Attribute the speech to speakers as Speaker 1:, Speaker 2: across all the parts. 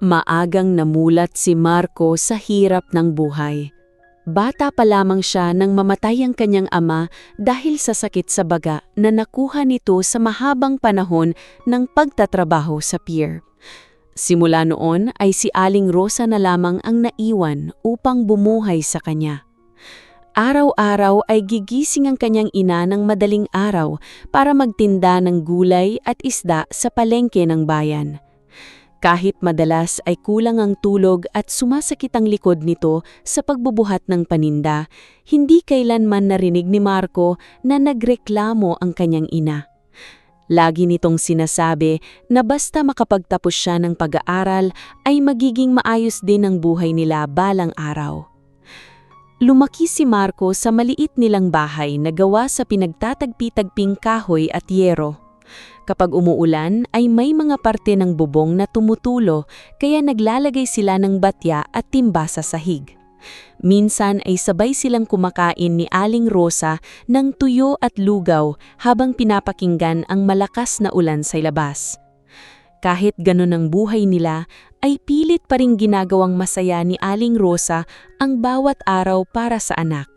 Speaker 1: Maagang namulat si Marco sa hirap ng buhay. Bata pa lamang siya nang mamatay ang kanyang ama dahil sa sakit sa baga na nakuha nito sa mahabang panahon ng pagtatrabaho sa pier. Simula noon ay si Aling Rosa na lamang ang naiwan upang bumuhay sa kanya. Araw-araw ay gigising ang kanyang ina ng madaling araw para magtinda ng gulay at isda sa palengke ng bayan. Kahit madalas ay kulang ang tulog at sumasakit ang likod nito sa pagbubuhat ng paninda, hindi kailanman narinig ni Marco na nagreklamo ang kanyang ina. Lagi nitong sinasabi na basta makapagtapos siya ng pag-aaral ay magiging maayos din ang buhay nila balang araw. Lumaki si Marco sa maliit nilang bahay na gawa sa pinagtatagpi-tagping kahoy at yero. Kapag umuulan ay may mga parte ng bubong na tumutulo kaya naglalagay sila ng batya at timba sa sahig. Minsan ay sabay silang kumakain ni Aling Rosa ng tuyo at lugaw habang pinapakinggan ang malakas na ulan sa labas. Kahit ganun ang buhay nila, ay pilit pa ring ginagawang masaya ni Aling Rosa ang bawat araw para sa anak.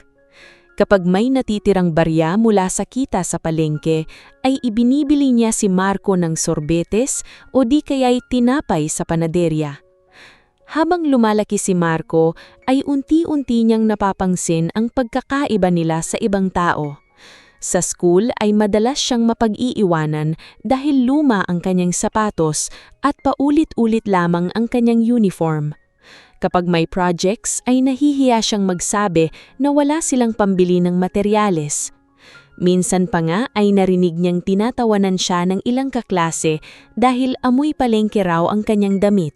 Speaker 1: Kapag may natitirang barya mula sa kita sa palengke, ay ibinibili niya si Marco ng sorbetes o di kaya'y tinapay sa panaderya. Habang lumalaki si Marco, ay unti-unti niyang napapangsin ang pagkakaiba nila sa ibang tao. Sa school ay madalas siyang mapag-iiwanan dahil luma ang kanyang sapatos at paulit-ulit lamang ang kanyang uniform. Kapag may projects ay nahihiya siyang magsabi na wala silang pambili ng materyales. Minsan pa nga ay narinig niyang tinatawanan siya ng ilang kaklase dahil amoy palengke raw ang kanyang damit.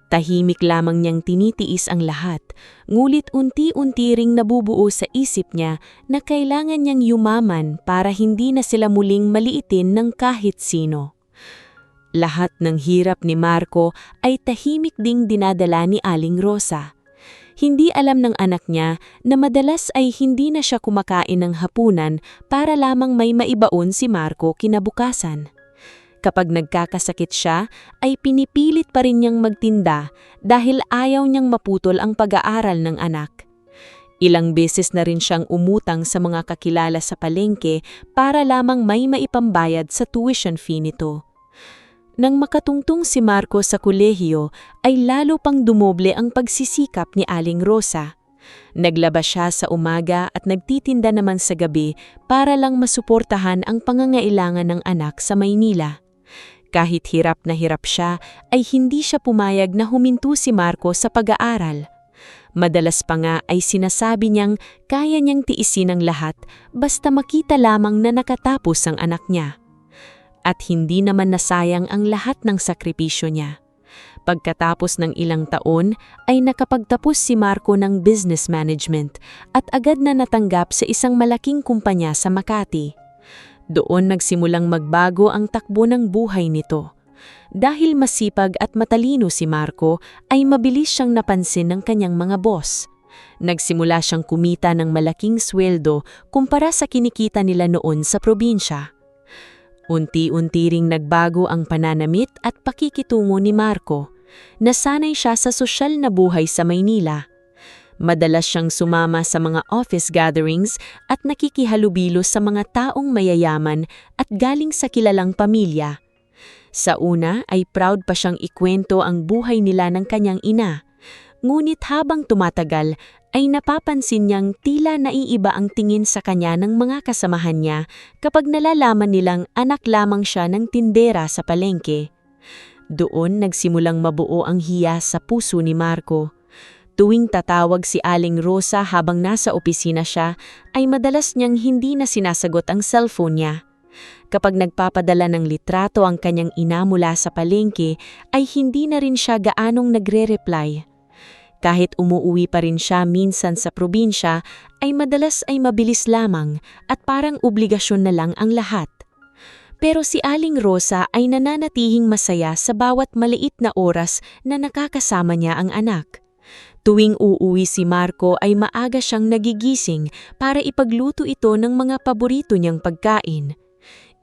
Speaker 1: Tahimik lamang niyang tinitiis ang lahat, ngulit unti-unti ring nabubuo sa isip niya na kailangan niyang yumaman para hindi na sila muling maliitin ng kahit sino. Lahat ng hirap ni Marco ay tahimik ding dinadala ni Aling Rosa. Hindi alam ng anak niya na madalas ay hindi na siya kumakain ng hapunan para lamang may maibaon si Marco kinabukasan. Kapag nagkakasakit siya, ay pinipilit pa rin niyang magtinda dahil ayaw niyang maputol ang pag-aaral ng anak. Ilang beses na rin siyang umutang sa mga kakilala sa palengke para lamang may maipambayad sa tuition fee nito. Nang makatungtong si Marco sa kolehiyo, ay lalo pang dumoble ang pagsisikap ni Aling Rosa. Naglabas siya sa umaga at nagtitinda naman sa gabi para lang masuportahan ang pangangailangan ng anak sa Maynila. Kahit hirap na hirap siya, ay hindi siya pumayag na huminto si Marco sa pag-aaral. Madalas pa nga ay sinasabi niyang kaya niyang tiisin ang lahat basta makita lamang na nakatapos ang anak niya. At hindi naman nasayang ang lahat ng sakripisyo niya. Pagkatapos ng ilang taon ay nakapagtapos si Marco ng business management at agad na natanggap sa isang malaking kumpanya sa Makati. Doon nagsimulang magbago ang takbo ng buhay nito. Dahil masipag at matalino si Marco ay mabilis siyang napansin ng kanyang mga boss. Nagsimula siyang kumita ng malaking sweldo kumpara sa kinikita nila noon sa probinsya. Unti-unti ring nagbago ang pananamit at pakikitungo ni Marco. Nasanay siya sa sosyal na buhay sa Maynila. Madalas siyang sumama sa mga office gatherings at nakikihalubilo sa mga taong mayayaman at galing sa kilalang pamilya. Sa una ay proud pa siyang ikwento ang buhay nila ng kanyang ina. Ngunit habang tumatagal ay napapansin niyang tila naiiba ang tingin sa kanya ng mga kasamahan niya kapag nalalaman nilang anak lamang siya ng tindera sa palengke. Doon nagsimulang mabuo ang hiya sa puso ni Marco. Tuwing tatawag si Aling Rosa habang nasa opisina siya, ay madalas niyang hindi na sinasagot ang cellphone niya. Kapag nagpapadala ng litrato ang kanyang ina mula sa palengke, ay hindi na rin siya gaanong nagre-reply. Kahit umuuwi pa rin siya minsan sa probinsya, ay madalas ay mabilis lamang at parang obligasyon na lang ang lahat. Pero si Aling Rosa ay nananatihing masaya sa bawat maliit na oras na nakakasama niya ang anak. Tuwing uuwi si Marco ay maaga siyang nagigising para ipagluto ito ng mga paborito niyang pagkain.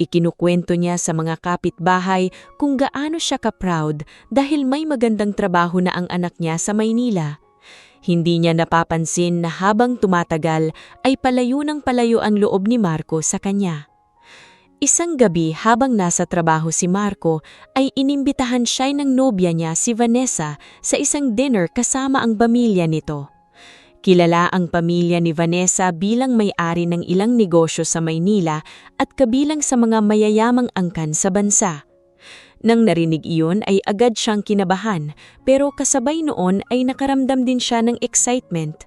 Speaker 1: Ikinukwento niya sa mga kapitbahay kung gaano siya ka-proud dahil may magandang trabaho na ang anak niya sa Maynila. Hindi niya napapansin na habang tumatagal ay palayo ng palayo ang loob ni Marco sa kanya. Isang gabi habang nasa trabaho si Marco ay inimbitahan siya ng nobya niya si Vanessa sa isang dinner kasama ang pamilya nito. Kilala ang pamilya ni Vanessa bilang may-ari ng ilang negosyo sa Maynila at kabilang sa mga mayayamang angkan sa bansa. Nang narinig iyon ay agad siyang kinabahan pero kasabay noon ay nakaramdam din siya ng excitement.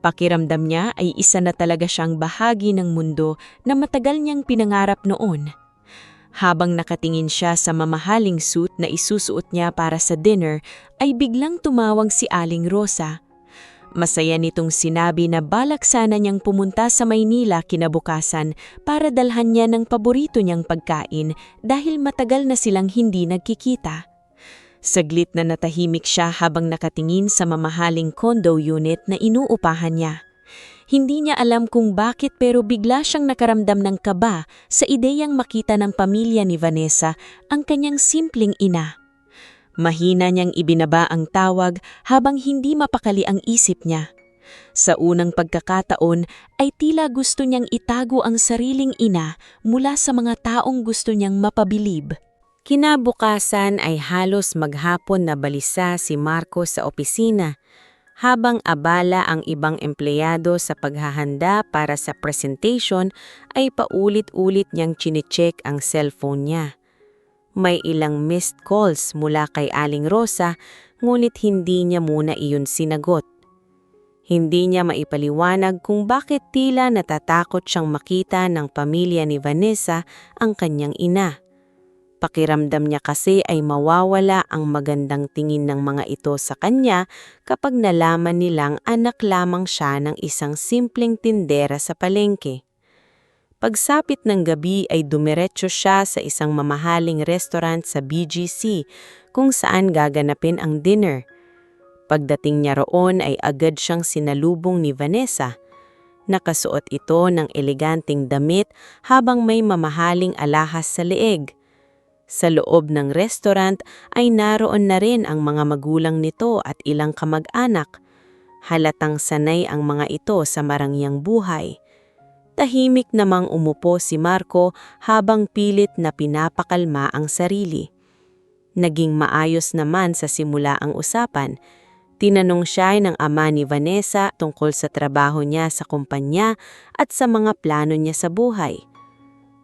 Speaker 1: Pakiramdam niya ay isa na talaga siyang bahagi ng mundo na matagal niyang pinangarap noon. Habang nakatingin siya sa mamahaling suit na isusuot niya para sa dinner, ay biglang tumawag si Aling Rosa. Masaya nitong sinabi na balak sana niyang pumunta sa Maynila kinabukasan para dalhan niya ng paborito niyang pagkain dahil matagal na silang hindi nagkikita. Saglit na natahimik siya habang nakatingin sa mamahaling condo unit na inuupahan niya. Hindi niya alam kung bakit pero bigla siyang nakaramdam ng kaba sa ideyang makita ng pamilya ni Vanessa ang kanyang simpleng ina. Mahina niyang ibinaba ang tawag habang hindi mapakali ang isip niya. Sa unang pagkakataon ay tila gusto niyang itago ang sariling ina mula sa mga taong gusto niyang mapabilib. Kinabukasan ay halos maghapon na balisa si Marco sa opisina, habang abala ang ibang empleyado sa paghahanda para sa presentation ay paulit-ulit niyang chinecheck ang cellphone niya. May ilang missed calls mula kay Aling Rosa, ngunit hindi niya muna iyon sinagot. Hindi niya maipaliwanag kung bakit tila natatakot siyang makita ng pamilya ni Vanessa ang kanyang ina. Pakiramdam niya kasi ay mawawala ang magandang tingin ng mga ito sa kanya kapag nalaman nilang anak lamang siya ng isang simpleng tindera sa palengke. Pagsapit ng gabi ay dumiretso siya sa isang mamahaling restaurant sa BGC kung saan gaganapin ang dinner. Pagdating niya roon ay agad siyang sinalubong ni Vanessa. Nakasuot ito ng eleganteng damit habang may mamahaling alahas sa leeg. Sa loob ng restaurant ay naroon na rin ang mga magulang nito at ilang kamag-anak. Halatang sanay ang mga ito sa marangyang buhay. Tahimik namang umupo si Marco habang pilit na pinapakalma ang sarili. Naging maayos naman sa simula ang usapan. Tinanong siya ng ama ni Vanessa tungkol sa trabaho niya sa kumpanya at sa mga plano niya sa buhay.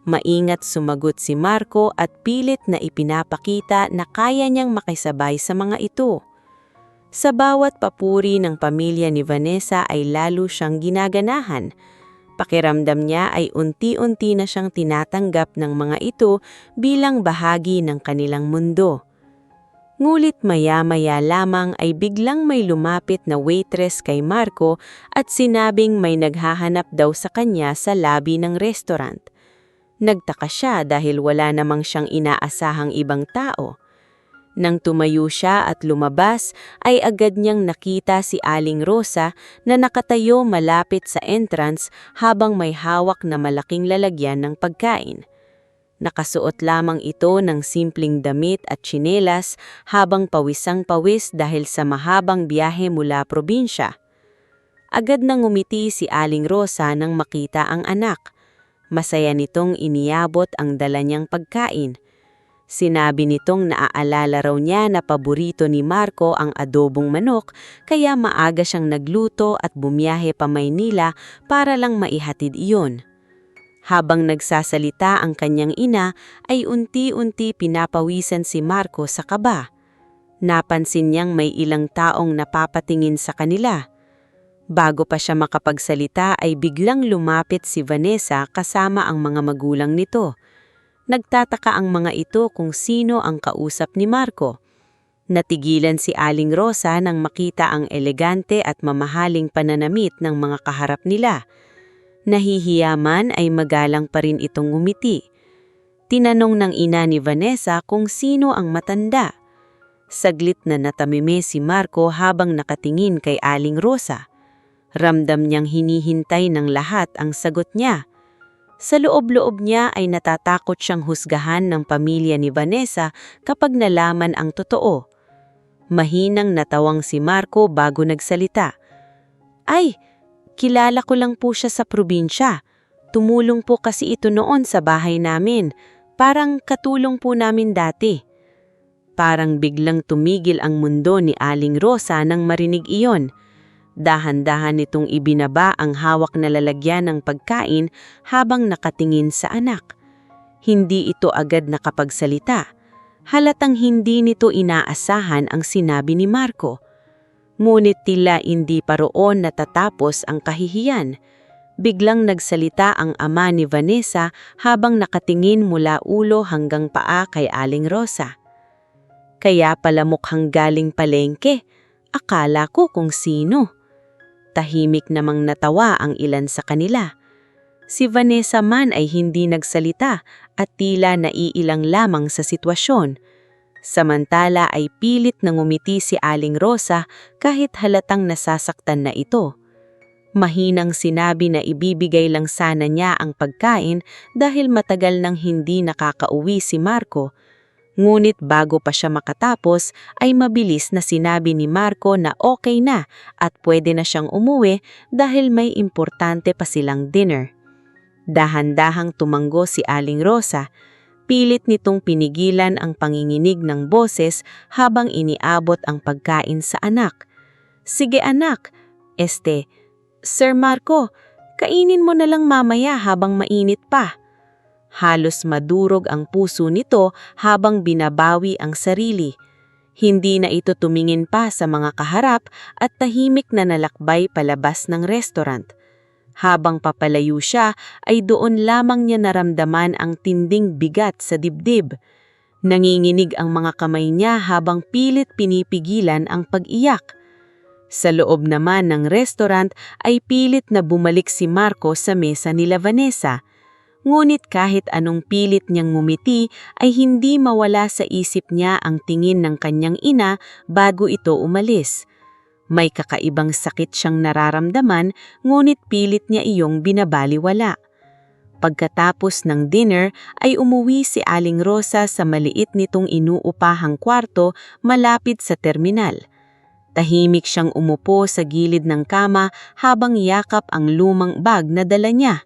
Speaker 1: Maingat sumagot si Marco at pilit na ipinapakita na kaya niyang makisabay sa mga ito. Sa bawat papuri ng pamilya ni Vanessa ay lalo siyang ginaganahan. Pakiramdam niya ay unti-unti na siyang tinatanggap ng mga ito bilang bahagi ng kanilang mundo. Ngulit maya-maya lamang ay biglang may lumapit na waitress kay Marco at sinabing may naghahanap daw sa kanya sa lobby ng restaurant. Nagtaka siya dahil wala namang siyang inaasahang ibang tao. Nang tumayo siya at lumabas, ay agad niyang nakita si Aling Rosa na nakatayo malapit sa entrance habang may hawak na malaking lalagyan ng pagkain. Nakasuot lamang ito ng simpleng damit at tsinelas habang pawisang-pawis dahil sa mahabang biyahe mula probinsya. Agad nang ngumiti si Aling Rosa nang makita ang anak. Masaya nitong iniabot ang dala niyang pagkain. Sinabi nitong naaalala raw niya na paborito ni Marco ang adobong manok kaya maaga siyang nagluto at bumiyahe pa Maynila para lang maihatid iyon. Habang nagsasalita ang kanyang ina ay unti-unti pinapawisan si Marco sa kaba. Napansin niyang may ilang taong napapatingin sa kanila. Bago pa siya makapagsalita ay biglang lumapit si Vanessa kasama ang mga magulang nito. Nagtataka ang mga ito kung sino ang kausap ni Marco. Natigilan si Aling Rosa nang makita ang elegante at mamahaling pananamit ng mga kaharap nila. Nahihiya man ay magalang pa rin itong ngumiti. Tinanong ng ina ni Vanessa kung sino ang matanda. Saglit na natamime si Marco habang nakatingin kay Aling Rosa. Ramdam niyang hinihintay ng lahat ang sagot niya. Sa loob-loob niya ay natatakot siyang husgahan ng pamilya ni Vanessa kapag nalaman ang totoo. Mahinang natawang si Marco bago nagsalita. Ay, kilala ko lang po siya sa probinsya. Tumulong po kasi ito noon sa bahay namin. Parang katulong po namin dati. Parang biglang tumigil ang mundo ni Aling Rosa nang marinig iyon. Dahan-dahan nitong ibinaba ang hawak na lalagyan ng pagkain habang nakatingin sa anak. Hindi ito agad nakapagsalita. Halatang hindi nito inaasahan ang sinabi ni Marco. Ngunit tila hindi pa roon natatapos ang kahihiyan. Biglang nagsalita ang ama ni Vanessa habang nakatingin mula ulo hanggang paa kay Aling Rosa. Kaya pala mukhang galing palengke. Akala ko kung sino. Tahimik namang natawa ang ilan sa kanila. Si Vanessa man ay hindi nagsalita at tila naiilang lamang sa sitwasyon. Samantala ay pilit na ngumiti si Aling Rosa kahit halatang nasasaktan na ito. Mahinang sinabi na ibibigay lang sana niya ang pagkain dahil matagal nang hindi nakakauwi si Marco. Ngunit bago pa siya makatapos ay mabilis na sinabi ni Marco na okay na at pwede na siyang umuwi dahil may importante pa silang dinner. Dahan-dahang tumanggo si Aling Rosa. Pilit nitong pinigilan ang panginginig ng boses habang iniabot ang pagkain sa anak. Sige anak, Sir Marco, kainin mo na lang mamaya habang mainit pa. Halos madurog ang puso nito habang binabawi ang sarili. Hindi na ito tumingin pa sa mga kaharap at tahimik na nalakbay palabas ng restaurant. Habang papalayo siya ay doon lamang niya naramdaman ang tinding bigat sa dibdib. Nanginginig ang mga kamay niya habang pilit pinipigilan ang pag-iyak. Sa loob naman ng restaurant ay pilit na bumalik si Marco sa mesa nila Vanessa. Ngunit kahit anong pilit niyang ngumiti ay hindi mawala sa isip niya ang tingin ng kanyang ina bago ito umalis. May kakaibang sakit siyang nararamdaman ngunit pilit niya iyong binabaliwala. Pagkatapos ng dinner ay umuwi si Aling Rosa sa maliit nitong inuupahang kwarto malapit sa terminal. Tahimik siyang umupo sa gilid ng kama habang yakap ang lumang bag na dala niya.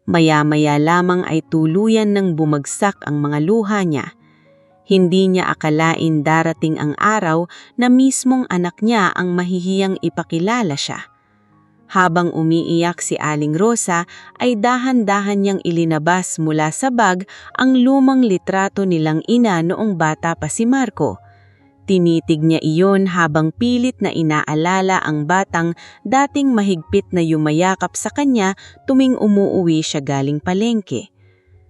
Speaker 1: Maya-maya lamang ay tuluyan ng bumagsak ang mga luha niya. Hindi niya akalain darating ang araw na mismong anak niya ang mahihiyang ipakilala siya. Habang umiiyak si Aling Rosa ay dahan-dahan niyang ilinabas mula sa bag ang lumang litrato nilang ina noong bata pa si Marco. Tinitig niya iyon habang pilit na inaalala ang batang dating mahigpit na yumayakap sa kanya tuwing umuuwi siya galing palengke.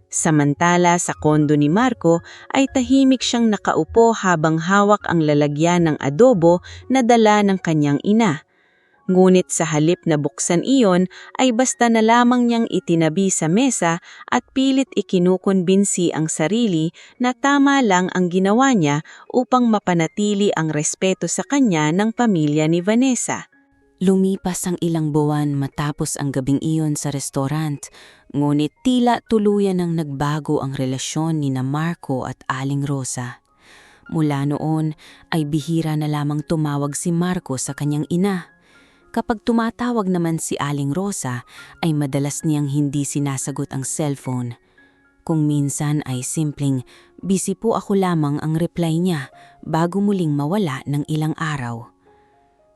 Speaker 1: Samantala sa kondo ni Marco ay tahimik siyang nakaupo habang hawak ang lalagyan ng adobo na dala ng kanyang ina. Ngunit sa halip na buksan iyon ay basta na lamang niyang itinabi sa mesa at pilit ikinukumbinsi ang sarili na tama lang ang ginawa niya upang mapanatili ang respeto sa kanya ng pamilya ni Vanessa. Lumipas ang ilang buwan matapos ang gabing iyon sa restaurant, ngunit tila tuluyan ang nagbago ang relasyon ni Marco at Aling Rosa. Mula noon ay bihira na lamang tumawag si Marco sa kanyang ina. Kapag tumatawag naman si Aling Rosa, ay madalas niyang hindi sinasagot ang cellphone. Kung minsan ay simpleng, busy po ako lamang ang reply niya bago muling mawala ng ilang araw.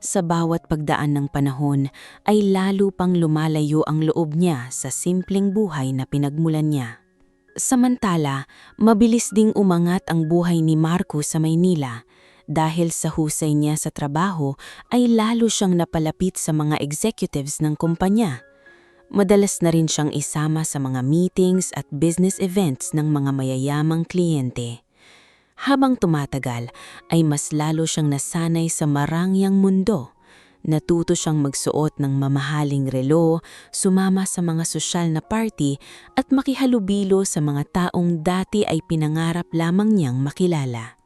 Speaker 1: Sa bawat pagdaan ng panahon ay lalo pang lumalayo ang loob niya sa simpleng buhay na pinagmulan niya. Samantala, mabilis ding umangat ang buhay ni Marco sa Maynila. Dahil sa husay niya sa trabaho ay lalo siyang napalapit sa mga executives ng kumpanya. Madalas na rin siyang isama sa mga meetings at business events ng mga mayayamang kliyente. Habang tumatagal ay mas lalo siyang nasanay sa marangyang mundo. Natuto siyang magsuot ng mamahaling relo, sumama sa mga sosyal na party at makihalubilo sa mga taong dati ay pinangarap lamang niyang makilala.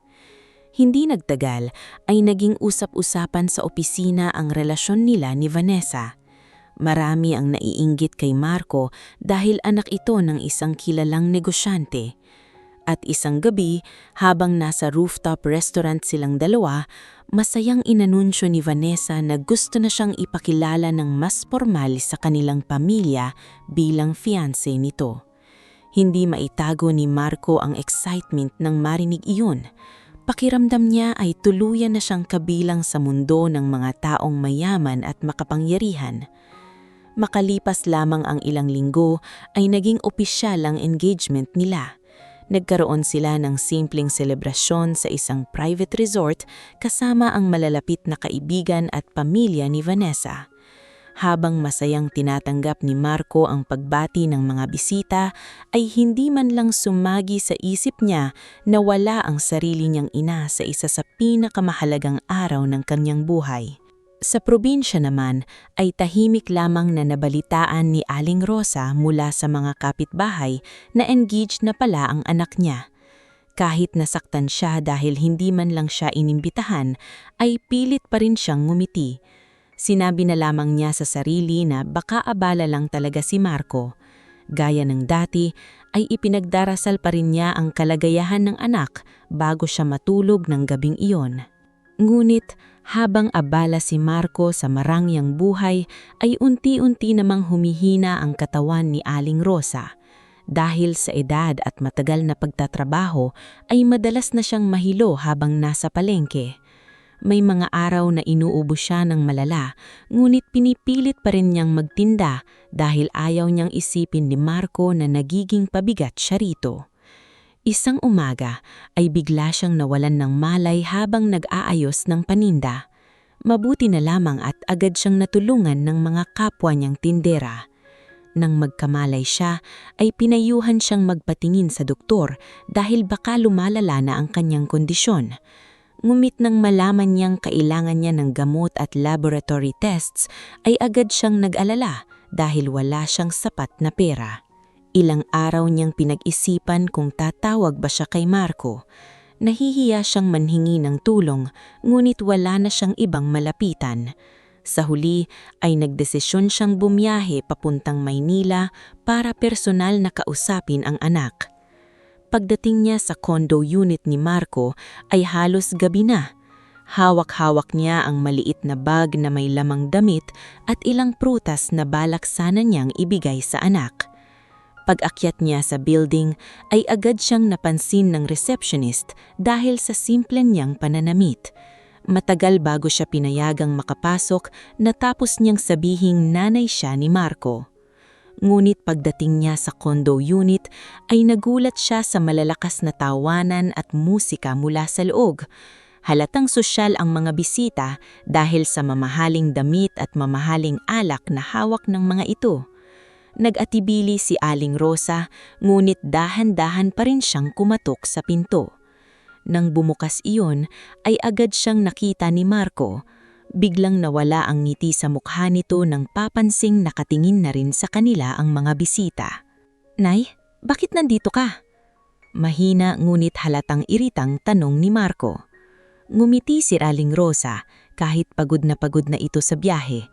Speaker 1: Hindi nagtagal ay naging usap-usapan sa opisina ang relasyon nila ni Vanessa.
Speaker 2: Marami ang naiinggit kay Marco dahil anak ito ng isang kilalang negosyante. At isang gabi, habang nasa rooftop restaurant silang dalawa, masayang inanunsyo ni Vanessa na gusto na siyang ipakilala ng mas formal sa kanilang pamilya bilang fiancé nito. Hindi maitago ni Marco ang excitement nang marinig iyon. Pakiramdam niya ay tuluyan na siyang kabilang sa mundo ng mga taong mayaman at makapangyarihan. Makalipas lamang ang ilang linggo ay naging opisyal ang engagement nila. Nagkaroon sila ng simpleng selebrasyon sa isang private resort kasama ang malalapit na kaibigan at pamilya ni Vanessa. Habang masayang tinatanggap ni Marco ang pagbati ng mga bisita, ay hindi man lang sumagi sa isip niya na wala ang sarili niyang ina sa isa sa pinakamahalagang araw ng kanyang buhay. Sa probinsya naman ay tahimik lamang na nabalitaan ni Aling Rosa mula sa mga kapitbahay na engaged na pala ang anak niya. Kahit nasaktan siya dahil hindi man lang siya inimbitahan, ay pilit pa rin siyang ngumiti. Sinabi na lamang niya sa sarili na baka abala lang talaga si Marco. Gaya ng dati, ay ipinagdarasal pa rin niya ang kalagayahan ng anak bago siya matulog ng gabing iyon. Ngunit habang abala si Marco sa marangyang buhay, ay unti-unti namang humihina ang katawan ni Aling Rosa. Dahil sa edad at matagal na pagtatrabaho, ay madalas na siyang mahilo habang nasa palengke. May mga araw na inuubo siya ng malala, ngunit pinipilit pa rin niyang magtinda dahil ayaw niyang isipin ni Marco na nagiging pabigat siya rito. Isang umaga ay bigla siyang nawalan ng malay habang nag-aayos ng paninda. Mabuti na lamang at agad siyang natulungan ng mga kapwa niyang tindera. Nang magkamalay siya, ay pinayuhan siyang magpatingin sa doktor dahil baka lumalala na ang kanyang kondisyon. Ngumit nang malaman niyang kailangan niya ng gamot at laboratory tests, ay agad siyang nag-alala dahil wala siyang sapat na pera. Ilang araw niyang pinag-isipan kung tatawag ba siya kay Marco. Nahihiya siyang manhingi ng tulong, ngunit wala na siyang ibang malapitan. Sa huli ay nagdesisyon siyang bumiyahe papuntang Maynila para personal na kausapin ang anak. Pagdating niya sa condo unit ni Marco ay halos gabi na. Hawak-hawak niya ang maliit na bag na may lamang damit at ilang prutas na balak sana niyang ibigay sa anak. Pag-akyat niya sa building ay agad siyang napansin ng receptionist dahil sa simple niyang pananamit. Matagal bago siya pinayagang makapasok natapos niyang sabihing nanay siya ni Marco. Ngunit pagdating niya sa condo unit ay nagulat siya sa malalakas na tawanan at musika mula sa loob. Halatang sosyal ang mga bisita dahil sa mamahaling damit at mamahaling alak na hawak ng mga ito. Nag-atibili si Aling Rosa, ngunit dahan-dahan pa rin siyang kumatok sa pinto. Nang bumukas iyon, ay agad siyang nakita ni Marco. Biglang nawala ang ngiti sa mukha nito nang papansing nakatingin na rin sa kanila ang mga bisita. "Nay, bakit nandito ka?" Mahina ngunit halatang iritang tanong ni Marco. Ngumiti si Aling Rosa kahit pagod na ito sa biyahe.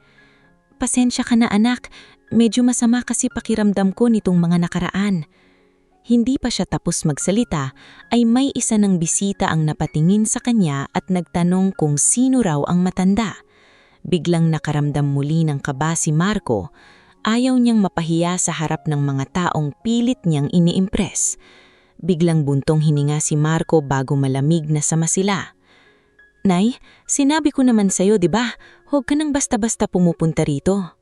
Speaker 2: "Pasensya ka na anak, medyo masama kasi pakiramdam ko nitong mga nakaraan." Hindi pa siya tapos magsalita ay may isa ng bisita ang napatingin sa kanya at nagtanong kung sino raw ang matanda. Biglang nakaramdam muli ng kaba si Marco. Ayaw niyang mapahiya sa harap ng mga taong pilit niyang ini-impress. Biglang buntong hininga si Marco bago malamig na sama sila. "Nay, sinabi ko naman sa'yo, di ba? Huwag ka nang basta-basta pumupunta rito."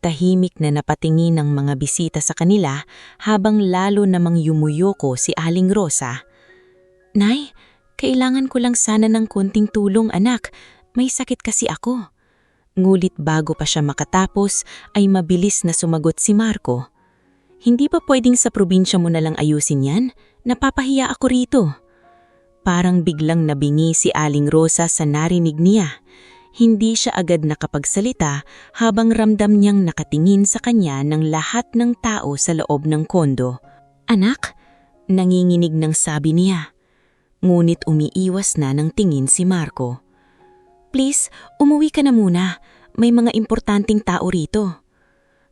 Speaker 2: Tahimik na napatingin ng mga bisita sa kanila habang lalo namang yumuyoko si Aling Rosa. "Nay, kailangan ko lang sana ng konting tulong anak, may sakit kasi ako." Ngulit bago pa siya makatapos ay mabilis na sumagot si Marco. "Hindi ba pwedeng sa probinsya mo na lang ayusin yan? Napapahiya ako rito." Parang biglang nabingi si Aling Rosa sa narinig niya. Hindi siya agad nakapagsalita habang ramdam niyang nakatingin sa kanya ng lahat ng tao sa loob ng kondo. "Anak?" nanginginig ng sabi niya. Ngunit umiiwas na ng tingin si Marco. "Please, umuwi ka na muna. May mga importanteng tao rito."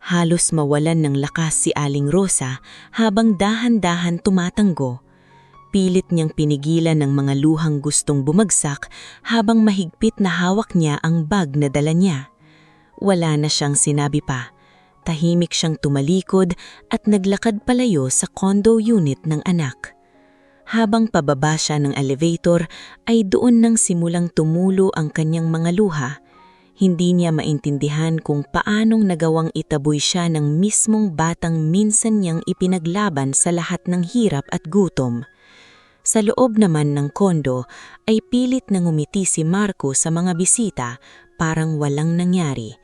Speaker 2: Halos mawalan ng lakas si Aling Rosa habang dahan-dahan tumatanggo. Pilit niyang pinigilan ng mga luhang gustong bumagsak habang mahigpit na hawak niya ang bag na dala niya. Wala na siyang sinabi pa. Tahimik siyang tumalikod at naglakad palayo sa condo unit ng anak. Habang pababa siya ng elevator ay doon nang simulang tumulo ang kanyang mga luha. Hindi niya maintindihan kung paanong nagawang itaboy siya ng mismong batang minsan niyang ipinaglaban sa lahat ng hirap at gutom. Sa loob naman ng kondo ay pilit na ngumiti si Marco sa mga bisita, parang walang nangyari.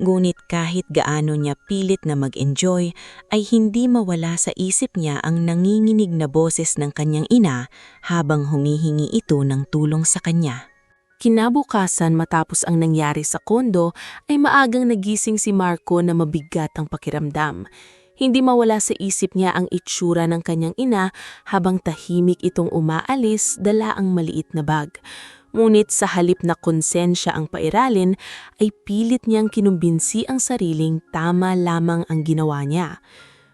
Speaker 2: Ngunit kahit gaano niya pilit na mag-enjoy, ay hindi mawala sa isip niya ang nanginginig na boses ng kanyang ina habang humihingi ito ng tulong sa kanya.
Speaker 1: Kinabukasan matapos ang nangyari sa kondo ay maagang nagising si Marco na mabigat ang pakiramdam. Hindi mawala sa isip niya ang itsura ng kanyang ina habang tahimik itong umaalis dala ang maliit na bag. Ngunit sa halip na konsensya ang pairalin ay pilit niyang kinumbinsi ang sariling tama lamang ang ginawa niya.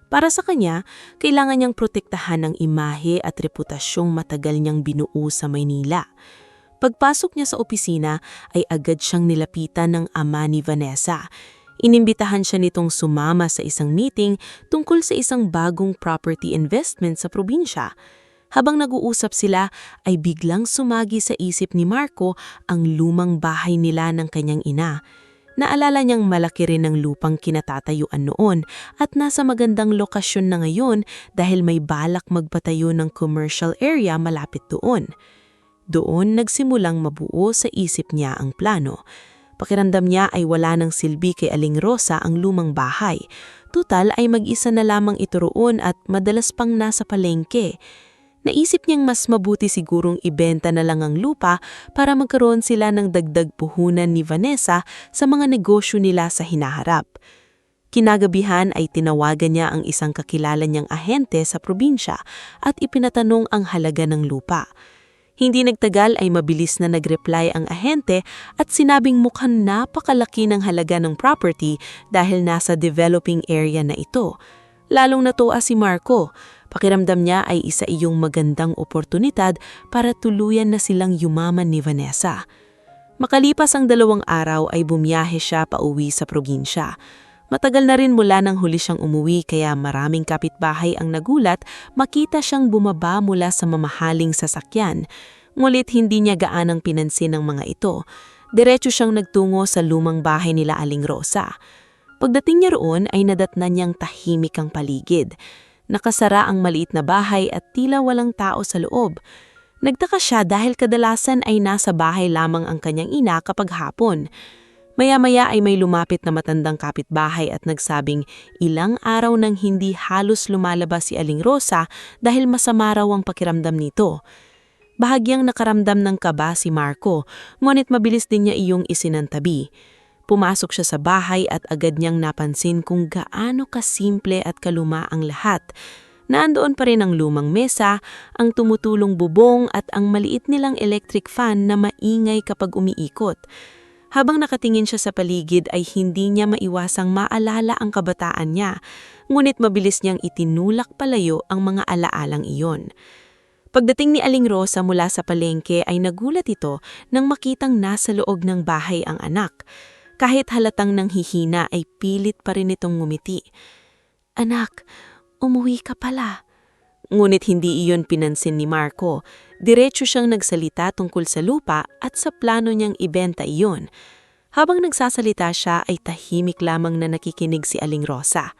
Speaker 1: Para sa kanya, kailangan niyang protektahan ang imahe at reputasyong matagal niyang binuo sa Maynila. Pagpasok niya sa opisina ay agad siyang nilapitan ng ama ni Vanessa. Inimbitahan siya nitong sumama sa isang meeting tungkol sa isang bagong property investment sa probinsya. Habang nag-uusap sila ay biglang sumagi sa isip ni Marco ang lumang bahay nila ng kanyang ina. Naalala niyang malaki rin ang lupang kinatatayuan noon at nasa magandang lokasyon na ngayon dahil may balak magpatayo ng commercial area malapit doon. Doon nagsimulang mabuo sa isip niya ang plano. Pakiramdam niya ay wala ng silbi kay Aling Rosa ang lumang bahay. Tutal ay mag-isa na lamang ito roon at madalas pang nasa palengke. Naisip niyang mas mabuti sigurong ibenta na lang ang lupa para magkaroon sila ng dagdag puhunan ni Vanessa sa mga negosyo nila sa hinaharap. Kinagabihan ay tinawagan niya ang isang kakilala niyang ahente sa probinsya at ipinatanong ang halaga ng lupa. Hindi nagtagal ay mabilis na nag-reply ang ahente at sinabing mukhang napakalaki ng halaga ng property dahil nasa developing area na ito. Lalong natuwa si Marco. Pakiramdam niya ay isa iyong magandang oportunidad para tuluyan na silang yumaman ni Vanessa. Makalipas ang 2 araw ay bumiyahe siya pauwi sa probinsya. Matagal na rin mula nang huli siyang umuwi kaya maraming kapitbahay ang nagulat makita siyang bumaba mula sa mamahaling sasakyan. Ngunit hindi niya gaanang pinansin ang mga ito. Diretso siyang nagtungo sa lumang bahay nila Aling Rosa. Pagdating niya roon ay nadatnan niyang tahimik ang paligid. Nakasara ang maliit na bahay at tila walang tao sa loob. Nagtaka siya dahil kadalasan ay nasa bahay lamang ang kanyang ina kapag hapon. Maya-maya ay may lumapit na matandang kapitbahay at nagsabing ilang araw nang hindi halos lumalabas si Aling Rosa dahil masama raw ang pakiramdam nito. Bahagyang nakaramdam ng kaba si Marco, ngunit mabilis din niya iyong isinantabi. Pumasok siya sa bahay at agad niyang napansin kung gaano kasimple at kaluma ang lahat. Naandoon pa rin ang lumang mesa, ang tumutulong bubong at ang maliit nilang electric fan na maingay kapag umiikot. Habang nakatingin siya sa paligid ay hindi niya maiwasang maalala ang kabataan niya, ngunit mabilis niyang itinulak palayo ang mga alaalang iyon. Pagdating ni Aling Rosa mula sa palengke ay nagulat ito nang makitang nasa loob ng bahay ang anak. Kahit halatang nanghihina ay pilit pa rin itong ngumiti. "Anak, umuwi ka pala." Ngunit hindi iyon pinansin ni Marco. Diretso siyang nagsalita tungkol sa lupa at sa plano niyang ibenta iyon. Habang nagsasalita siya ay tahimik lamang na nakikinig si Aling Rosa.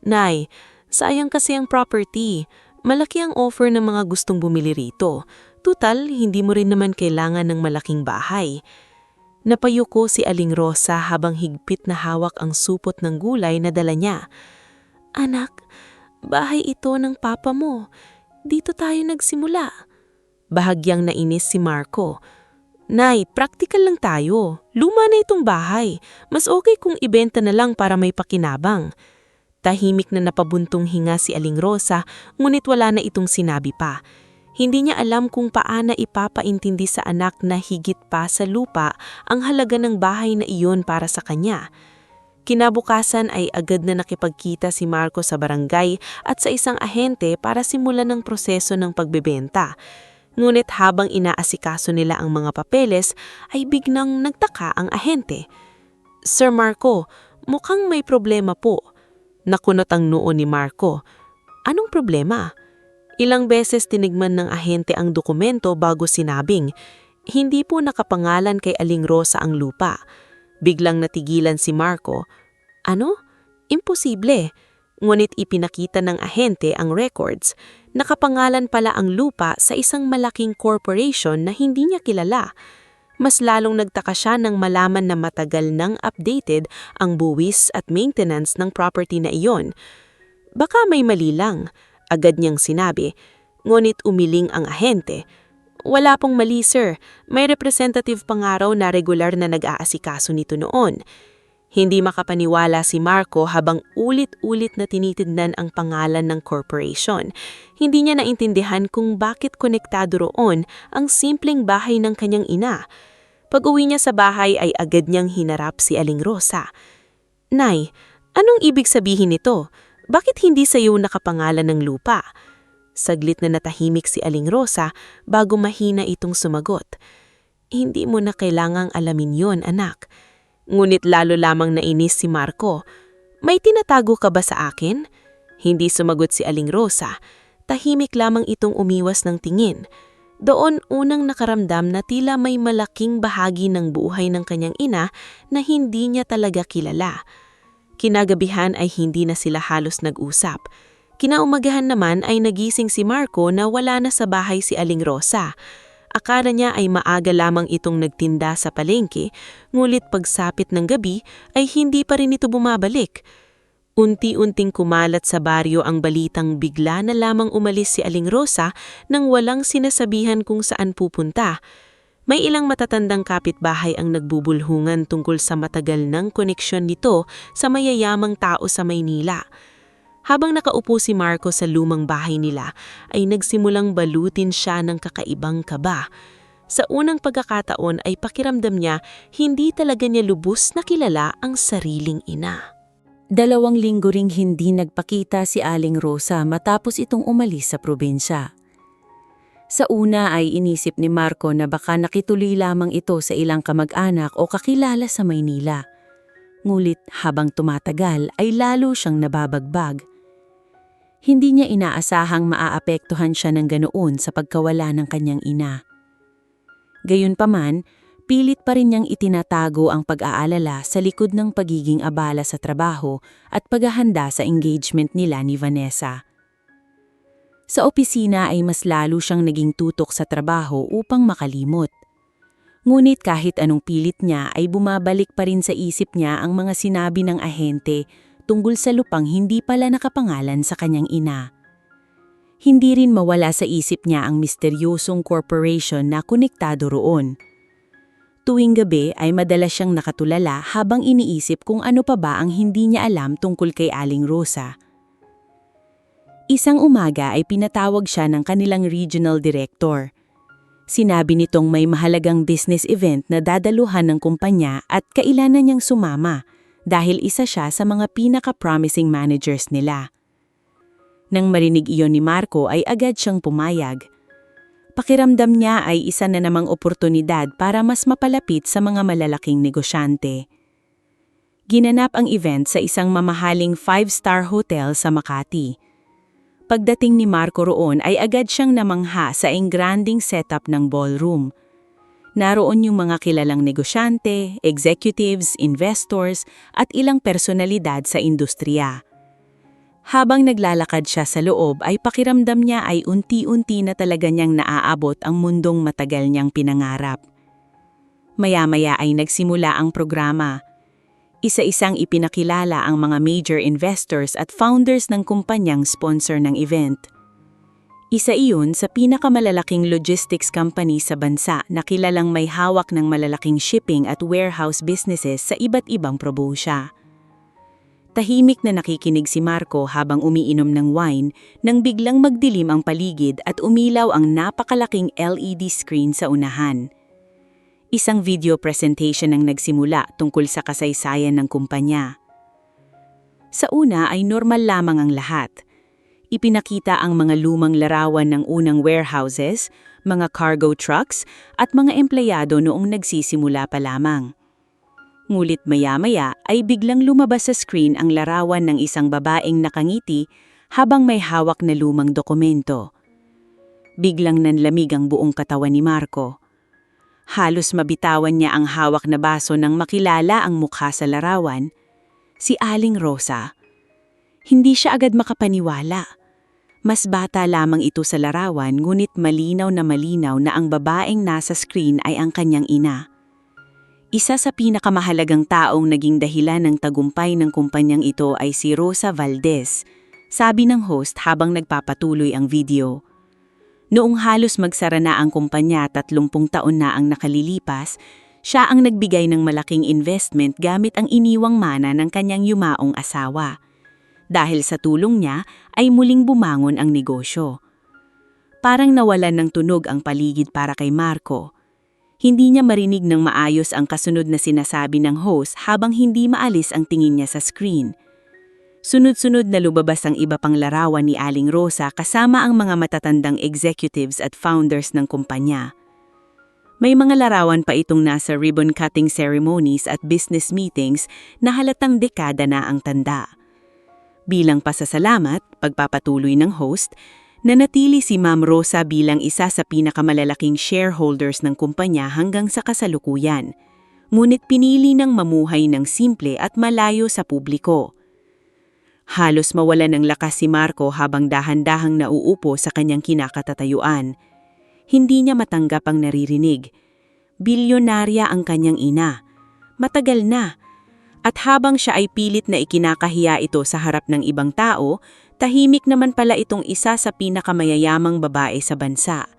Speaker 1: "Nay, sayang kasi ang property. Malaki ang offer ng mga gustong bumili rito. Tutal, hindi mo rin naman kailangan ng malaking bahay." Napayuko si Aling Rosa habang higpit na hawak ang supot ng gulay na dala niya. "Anak, bahay ito ng papa mo. Dito tayo nagsimula." Bahagyang nainis si Marco. "Nay, practical lang tayo. Luma na itong bahay. Mas okay kung ibenta na lang para may pakinabang." Tahimik na napabuntong hinga si Aling Rosa, ngunit wala na itong sinabi pa. Hindi niya alam kung paana ipapaintindi sa anak na higit pa sa lupa ang halaga ng bahay na iyon para sa kanya.
Speaker 2: Kinabukasan ay agad na nakipagkita si Marco sa barangay at sa isang ahente para simulan ng proseso ng pagbebenta. Ngunit habang inaasikaso nila ang mga papeles, ay biglang nagtaka ang ahente. "Sir Marco, mukhang may problema po." Nakunot ang noo ni Marco. "Anong problema?" Ilang beses tinigman ng ahente ang dokumento bago sinabing, "Hindi po nakapangalan kay Aling Rosa ang lupa." Biglang natigilan si Marco. "Ano? Imposible." Ngunit ipinakita ng ahente ang records. Nakapangalan pala ang lupa sa isang malaking corporation na hindi niya kilala. Mas lalong nagtaka siya nang malaman na matagal nang updated ang buwis at maintenance ng property na iyon. "Baka may mali lang," agad niyang sinabi. Ngunit umiling ang ahente. "Wala pong mali, sir. May representative pa nga raw na regular na nag-aasikaso nito noon." Hindi makapaniwala si Marco habang ulit-ulit na tinitignan ang pangalan ng corporation. Hindi niya naintindihan kung bakit konektado roon ang simpleng bahay ng kanyang ina. Pag-uwi niya sa bahay ay agad niyang hinarap si Aling Rosa. "Nay, anong ibig sabihin nito? Bakit hindi sa iyo nakapangalan ng lupa?" Saglit na natahimik si Aling Rosa bago mahina itong sumagot. "Hindi mo na kailangang alamin yon, anak." Ngunit lalo lamang nainis si Marco. "May tinatago ka ba sa akin?" Hindi sumagot si Aling Rosa. Tahimik lamang itong umiwas ng tingin. Doon unang nakaramdam na tila may malaking bahagi ng buhay ng kanyang ina na hindi niya talaga kilala. Kinagabihan ay hindi na sila halos nag-usap. Kinaumagahan naman ay nagising si Marco na wala na sa bahay si Aling Rosa. Akala niya ay maaga lamang itong nagtinda sa palengke, ngulit pagsapit ng gabi ay hindi pa rin ito bumabalik. Unti-unting kumalat sa baryo ang balitang bigla na lamang umalis si Aling Rosa nang walang sinasabihan kung saan pupunta. May ilang matatandang kapitbahay ang nagbubulhungan tungkol sa matagal ng koneksyon nito sa mayayamang tao sa Maynila. Habang nakaupo si Marco sa lumang bahay nila, ay nagsimulang balutin siya ng kakaibang kaba. Sa unang pagkakataon ay pakiramdam niya hindi talaga niya lubos na kilala ang sariling ina.
Speaker 1: 2 linggo ring hindi nagpakita si Aling Rosa matapos itong umalis sa probinsya. Sa una ay inisip ni Marco na baka nakituloy lamang ito sa ilang kamag-anak o kakilala sa Maynila. Ngulit habang tumatagal ay lalo siyang nababagbag. Hindi niya inaasahang maaapektuhan siya ng ganoon sa pagkawala ng kanyang ina. Gayunpaman, pilit pa rin niyang itinatago ang pag-aalala sa likod ng pagiging abala sa trabaho at paghahanda sa engagement nila ni Vanessa. Sa opisina ay mas lalo siyang naging tutok sa trabaho upang makalimot. Ngunit kahit anong pilit niya ay bumabalik pa rin sa isip niya ang mga sinabi ng ahente tungkol sa lupang hindi pala nakapangalan sa kanyang ina. Hindi rin mawala sa isip niya ang misteryosong corporation na konektado roon. Tuwing gabi ay madalas siyang nakatulala habang iniisip kung ano pa ba ang hindi niya alam tungkol kay Aling Rosa. Isang umaga ay pinatawag siya ng kanilang regional director. Sinabi nitong may mahalagang business event na dadaluhan ng kumpanya at kailangan niyang sumama dahil isa siya sa mga pinaka-promising managers nila. Nang marinig iyon ni Marco ay agad siyang pumayag. Pakiramdam niya ay isa na namang oportunidad para mas mapalapit sa mga malalaking negosyante. Ginanap ang event sa isang mamahaling 5-star hotel sa Makati. Pagdating ni Marco roon ay agad siyang namangha sa engranding setup ng ballroom. Naroon yung mga kilalang negosyante, executives, investors at ilang personalidad sa industriya. Habang naglalakad siya sa loob ay pakiramdam niya ay unti-unti na talaga niyang naaabot ang mundong matagal niyang pinangarap. Maya-maya ay nagsimula ang programa. Isa-isang ipinakilala ang mga major investors at founders ng kumpanyang sponsor ng event. Isa iyon sa pinakamalalaking logistics company sa bansa na kilalang may hawak ng malalaking shipping at warehouse businesses sa iba't ibang probinsya. Tahimik na nakikinig si Marco habang umiinom ng wine nang biglang magdilim ang paligid at umilaw ang napakalaking LED screen sa unahan. Isang video presentation ang nagsimula tungkol sa kasaysayan ng kumpanya.
Speaker 2: Sa una ay normal lamang ang lahat. Ipinakita ang mga lumang larawan ng unang warehouses, mga cargo trucks at mga empleyado noong nagsisimula pa lamang. Ngulit maya-maya ay biglang lumabas sa screen ang larawan ng isang babaeng nakangiti habang may hawak na lumang dokumento. Biglang nanlamig ang buong katawan ni Marco. Halos mabitawan niya ang hawak na baso nang makilala ang mukha sa larawan, si Aling Rosa. Hindi siya agad makapaniwala. Mas bata lamang ito sa larawan ngunit malinaw na ang babaeng nasa screen ay ang kanyang ina. Isa sa pinakamahalagang taong naging dahilan ng tagumpay ng kumpanyang ito ay si Rosa Valdez, sabi ng host habang nagpapatuloy ang video. Noong halos magsara na ang kumpanya 30 taon na ang nakalilipas, siya ang nagbigay ng malaking investment gamit ang iniwang mana ng kanyang yumaong asawa. Dahil sa tulong niya ay muling bumangon ang negosyo. Parang nawalan ng tunog ang paligid para kay Marco. Hindi niya marinig ng maayos ang kasunod na sinasabi ng host habang hindi maalis ang tingin niya sa screen. Sunod-sunod na lumabas ang iba pang larawan ni Aling Rosa kasama ang mga matatandang executives at founders ng kumpanya. May mga larawan pa itong nasa ribbon-cutting ceremonies at business meetings na halatang dekada na ang tanda. Bilang pasasalamat, pagpapatuloy ng host, nanatili si Ma'am Rosa bilang isa sa pinakamalalaking shareholders ng kumpanya hanggang sa kasalukuyan. Ngunit pinili ng mamuhay ng simple at malayo sa publiko. Halos mawalan ng lakas si Marco habang dahan-dahang nauupo sa kanyang kinakatatayuan. Hindi niya matanggap ang naririnig. Bilyonarya ang kanyang ina. Matagal na. At habang siya ay pilit na ikinakahiya ito sa harap ng ibang tao, tahimik naman pala itong isa sa pinakamayayamang babae sa bansa.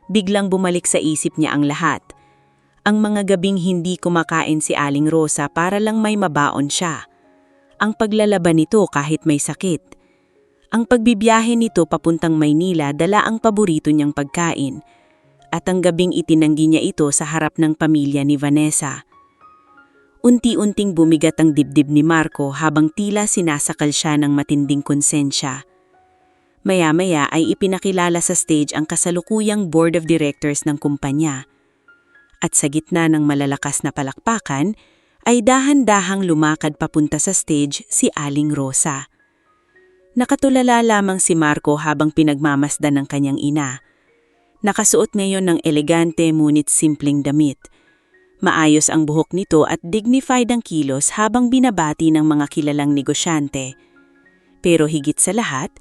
Speaker 2: Biglang bumalik sa isip niya ang lahat. Ang mga gabing hindi kumakain si Aling Rosa para lang may mabaon siya. Ang paglalaban nito kahit may sakit. Ang pagbibiyahe nito papuntang Maynila dala ang paborito niyang pagkain. At ang gabing itinanggi niya ito sa harap ng pamilya ni Vanessa. Unti-unting bumigat ang dibdib ni Marco habang tila sinasakal siya ng matinding konsensya. Maya-maya ay ipinakilala sa stage ang kasalukuyang board of directors ng kumpanya. At sa gitna ng malalakas na palakpakan, ay dahan-dahang lumakad papunta sa stage si Aling Rosa. Nakatulala lamang si Marco habang pinagmamasdan ng kanyang ina. Nakasuot ngayon ng elegante ngunit simpleng damit. Maayos ang buhok nito at dignified ang kilos habang binabati ng mga kilalang negosyante. Pero higit sa lahat,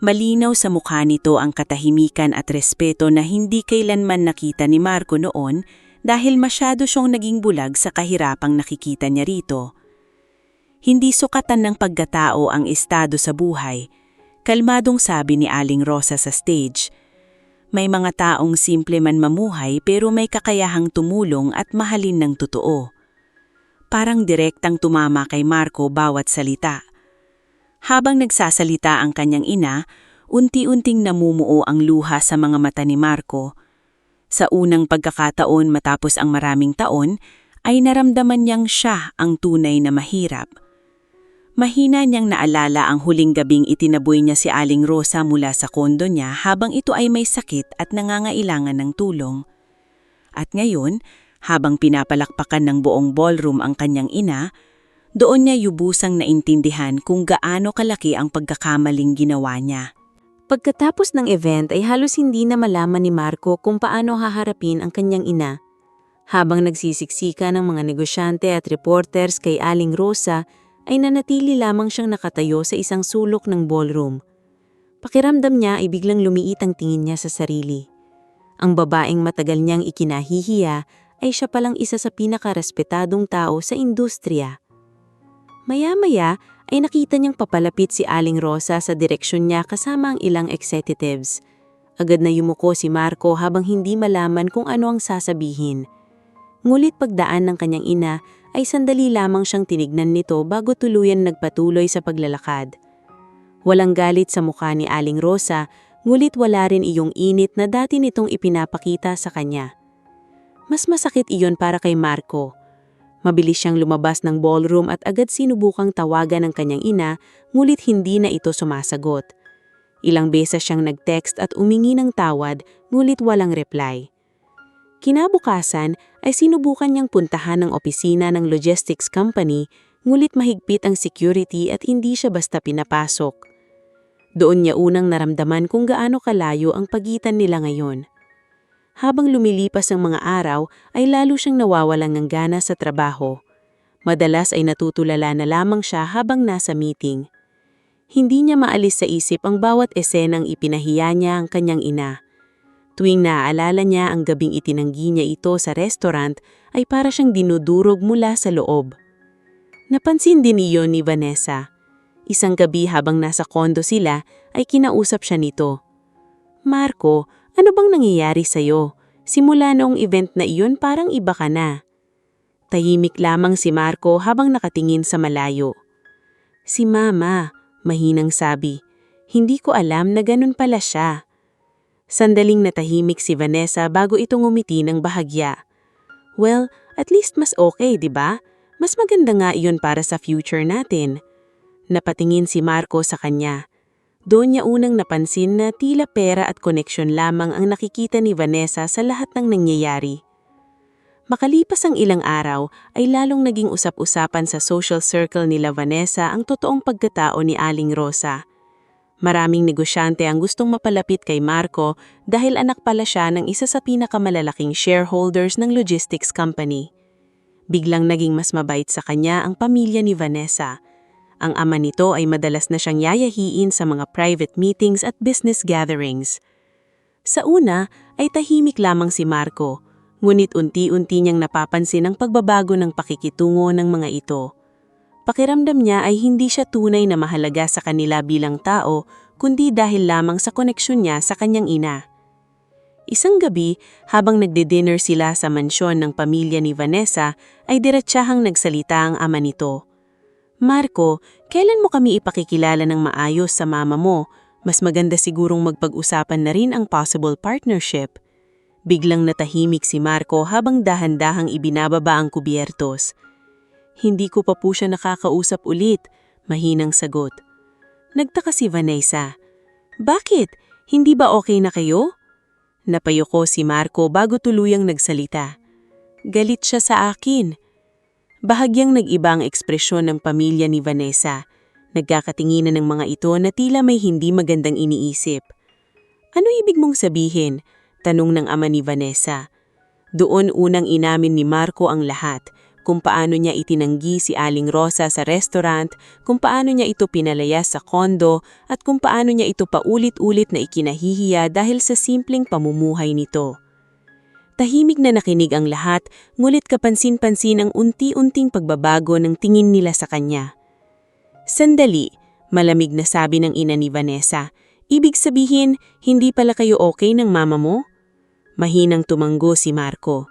Speaker 2: malinaw sa mukha nito ang katahimikan at respeto na hindi kailanman nakita ni Marco noon dahil masyado siyang naging bulag sa kahirapang nakikita niya rito. Hindi sukatan ng pagkatao ang estado sa buhay, kalmadong sabi ni Aling Rosa sa stage. May mga taong simple man mamuhay pero may kakayahang tumulong at mahalin ng totoo. Parang direktang tumama kay Marco bawat salita. Habang nagsasalita ang kanyang ina, unti-unting namumuo ang luha sa mga mata ni Marco. Sa unang pagkakataon matapos ang maraming taon, ay naramdaman niyang siya ang tunay na mahirap. Mahina niyang naalala ang huling gabing itinaboy niya si Aling Rosa mula sa kondo niya habang ito ay may sakit at nangangailangan ng tulong. At ngayon, habang pinapalakpakan ng buong ballroom ang kanyang ina, doon niya yubusang naintindihan kung gaano kalaki ang pagkakamaling ginawa niya.
Speaker 1: Pagkatapos ng event ay halos hindi na malaman ni Marco kung paano haharapin ang kanyang ina. Habang nagsisiksika ng mga negosyante at reporters kay Aling Rosa, ay nanatili lamang siyang nakatayo sa isang sulok ng ballroom. Pakiramdam niya ay biglang lumiit ang tingin niya sa sarili. Ang babaeng matagal niyang ikinahihiya ay siya palang isa sa pinakarespetadong tao sa industriya. Maya-maya ay nakita niyang papalapit si Aling Rosa sa direksyon niya kasama ang ilang executives. Agad na yumuko si Marco habang hindi malaman kung ano ang sasabihin. Ngulit pagdaan ng kanyang ina ay sandali lamang siyang tinignan nito bago tuluyan nagpatuloy sa paglalakad. Walang galit sa mukha ni Aling Rosa, ngulit wala rin iyong init na dati nitong ipinapakita sa kanya. Mas masakit iyon para kay Marco. Mabilis siyang lumabas ng ballroom at agad sinubukang tawagan ng kanyang ina, ngulit hindi na ito sumasagot. Ilang beses siyang nag-text at umingi ng tawad, ngulit walang reply. Kinabukasan ay sinubukan niyang puntahan ang opisina ng logistics company, ngulit mahigpit ang security at hindi siya basta pinapasok. Doon niya unang naramdaman kung gaano kalayo ang pagitan nila ngayon. Habang lumilipas ang mga araw, ay lalo siyang nawawalan ng gana sa trabaho. Madalas ay natutulala na lamang siya habang nasa meeting. Hindi niya maalis sa isip ang bawat esenang ipinahiya niya ang kanyang ina. Tuwing naaalala niya ang gabing itinanggi niya ito sa restaurant, ay para siyang dinudurog mula sa loob. Napansin din iyon ni Vanessa. Isang gabi habang nasa kondo sila, ay kinausap siya nito. "Marco, ano bang nangyayari sa'yo? Simula noong event na iyon parang iba ka na." Tahimik lamang si Marco habang nakatingin sa malayo. "Si Mama," mahinang sabi. "Hindi ko alam na ganun pala siya." Sandaling natahimik si Vanessa bago ito ngumiti ng bahagya. "Well, at least mas okay, di ba? Mas maganda nga iyon para sa future natin." Napatingin si Marco sa kanya. Doon niya unang napansin na tila pera at koneksyon lamang ang nakikita ni Vanessa sa lahat ng nangyayari. Makalipas ang ilang araw, ay lalong naging usap-usapan sa social circle nila Vanessa ang totoong pagkatao ni Aling Rosa. Maraming negosyante ang gustong mapalapit kay Marco dahil anak pala siya ng isa sa pinakamalalaking shareholders ng logistics company. Biglang naging mas mabait sa kanya ang pamilya ni Vanessa. Ang ama nito ay madalas na siyang yayahiin sa mga private meetings at business gatherings. Sa una ay tahimik lamang si Marco, ngunit unti-unti niyang napapansin ang pagbabago ng pakikitungo ng mga ito. Pakiramdam niya ay hindi siya tunay na mahalaga sa kanila bilang tao, kundi dahil lamang sa koneksyon niya sa kanyang ina. Isang gabi, habang nagde-dinner sila sa mansyon ng pamilya ni Vanessa, ay diretsahang nagsalita ang ama nito. "Marco, kailan mo kami ipakikilala ng maayos sa mama mo? Mas maganda sigurong magpag-usapan na rin ang possible partnership." Biglang natahimik si Marco habang dahan-dahang ibinababa ang kubyertos. "Hindi ko pa po siya nakakausap ulit," mahinang sagot. Nagtaka si Vanessa. "Bakit? Hindi ba okay na kayo?" Napayuko si Marco bago tuluyang nagsalita. "Galit siya sa akin." Bahagyang nag-iba ang ekspresyon ng pamilya ni Vanessa. Nagkakatinginan ng mga ito na tila may hindi magandang iniisip. "Ano ibig mong sabihin?" tanong ng ama ni Vanessa. Doon unang inamin ni Marco ang lahat, kung paano niya itinanggi si Aling Rosa sa restaurant, kung paano niya ito pinalayas sa kondo, at kung paano niya ito paulit-ulit na ikinahihiya dahil sa simpleng pamumuhay nito. Tahimik na nakinig ang lahat, ngulit kapansin-pansin ang unti-unting pagbabago ng tingin nila sa kanya. "Sandali," malamig na sabi ng ina ni Vanessa. "Ibig sabihin, hindi pala kayo okay ng mama mo?" Mahinang tumanggo si Marco.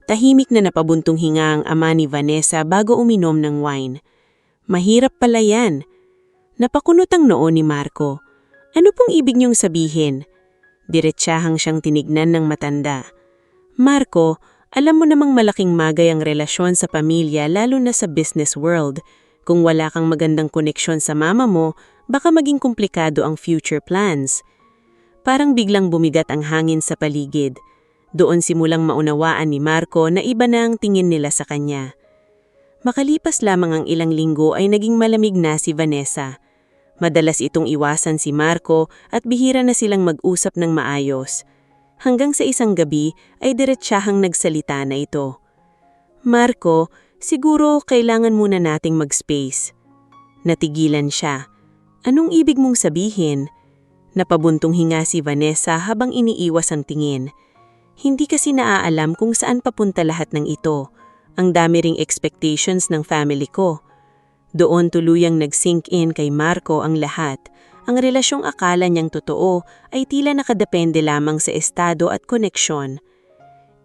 Speaker 1: Tahimik na napabuntong hinga ang ama ni Vanessa bago uminom ng wine. "Mahirap pala yan." Napakunot ang noo ni Marco. "Ano pong ibig niyong sabihin?" Diretsahang siyang tinignan ng matanda. "Marco, alam mo namang malaking magay ang relasyon sa pamilya lalo na sa business world. Kung wala kang magandang koneksyon sa mama mo, baka maging komplikado ang future plans." Parang biglang bumigat ang hangin sa paligid. Doon simulang maunawaan ni Marco na iba na ang tingin nila sa kanya. Makalipas lamang ang ilang linggo ay naging malamig na si Vanessa. Madalas itong iwasan si Marco at bihira na silang mag-usap ng maayos. Hanggang sa isang gabi ay diretsahang nagsalita na ito. "Marco, siguro kailangan muna nating mag-space." Natigilan siya. "Anong ibig mong sabihin?" Napabuntong hinga si Vanessa habang iniiwas ang tingin. Hindi kasi naaalam kung saan papunta lahat ng ito. Ang dami ring expectations ng family ko. Doon tuluyang nag-sink in kay Marco ang lahat. Ang relasyong akala niyang totoo ay tila nakadepende lamang sa estado at koneksyon.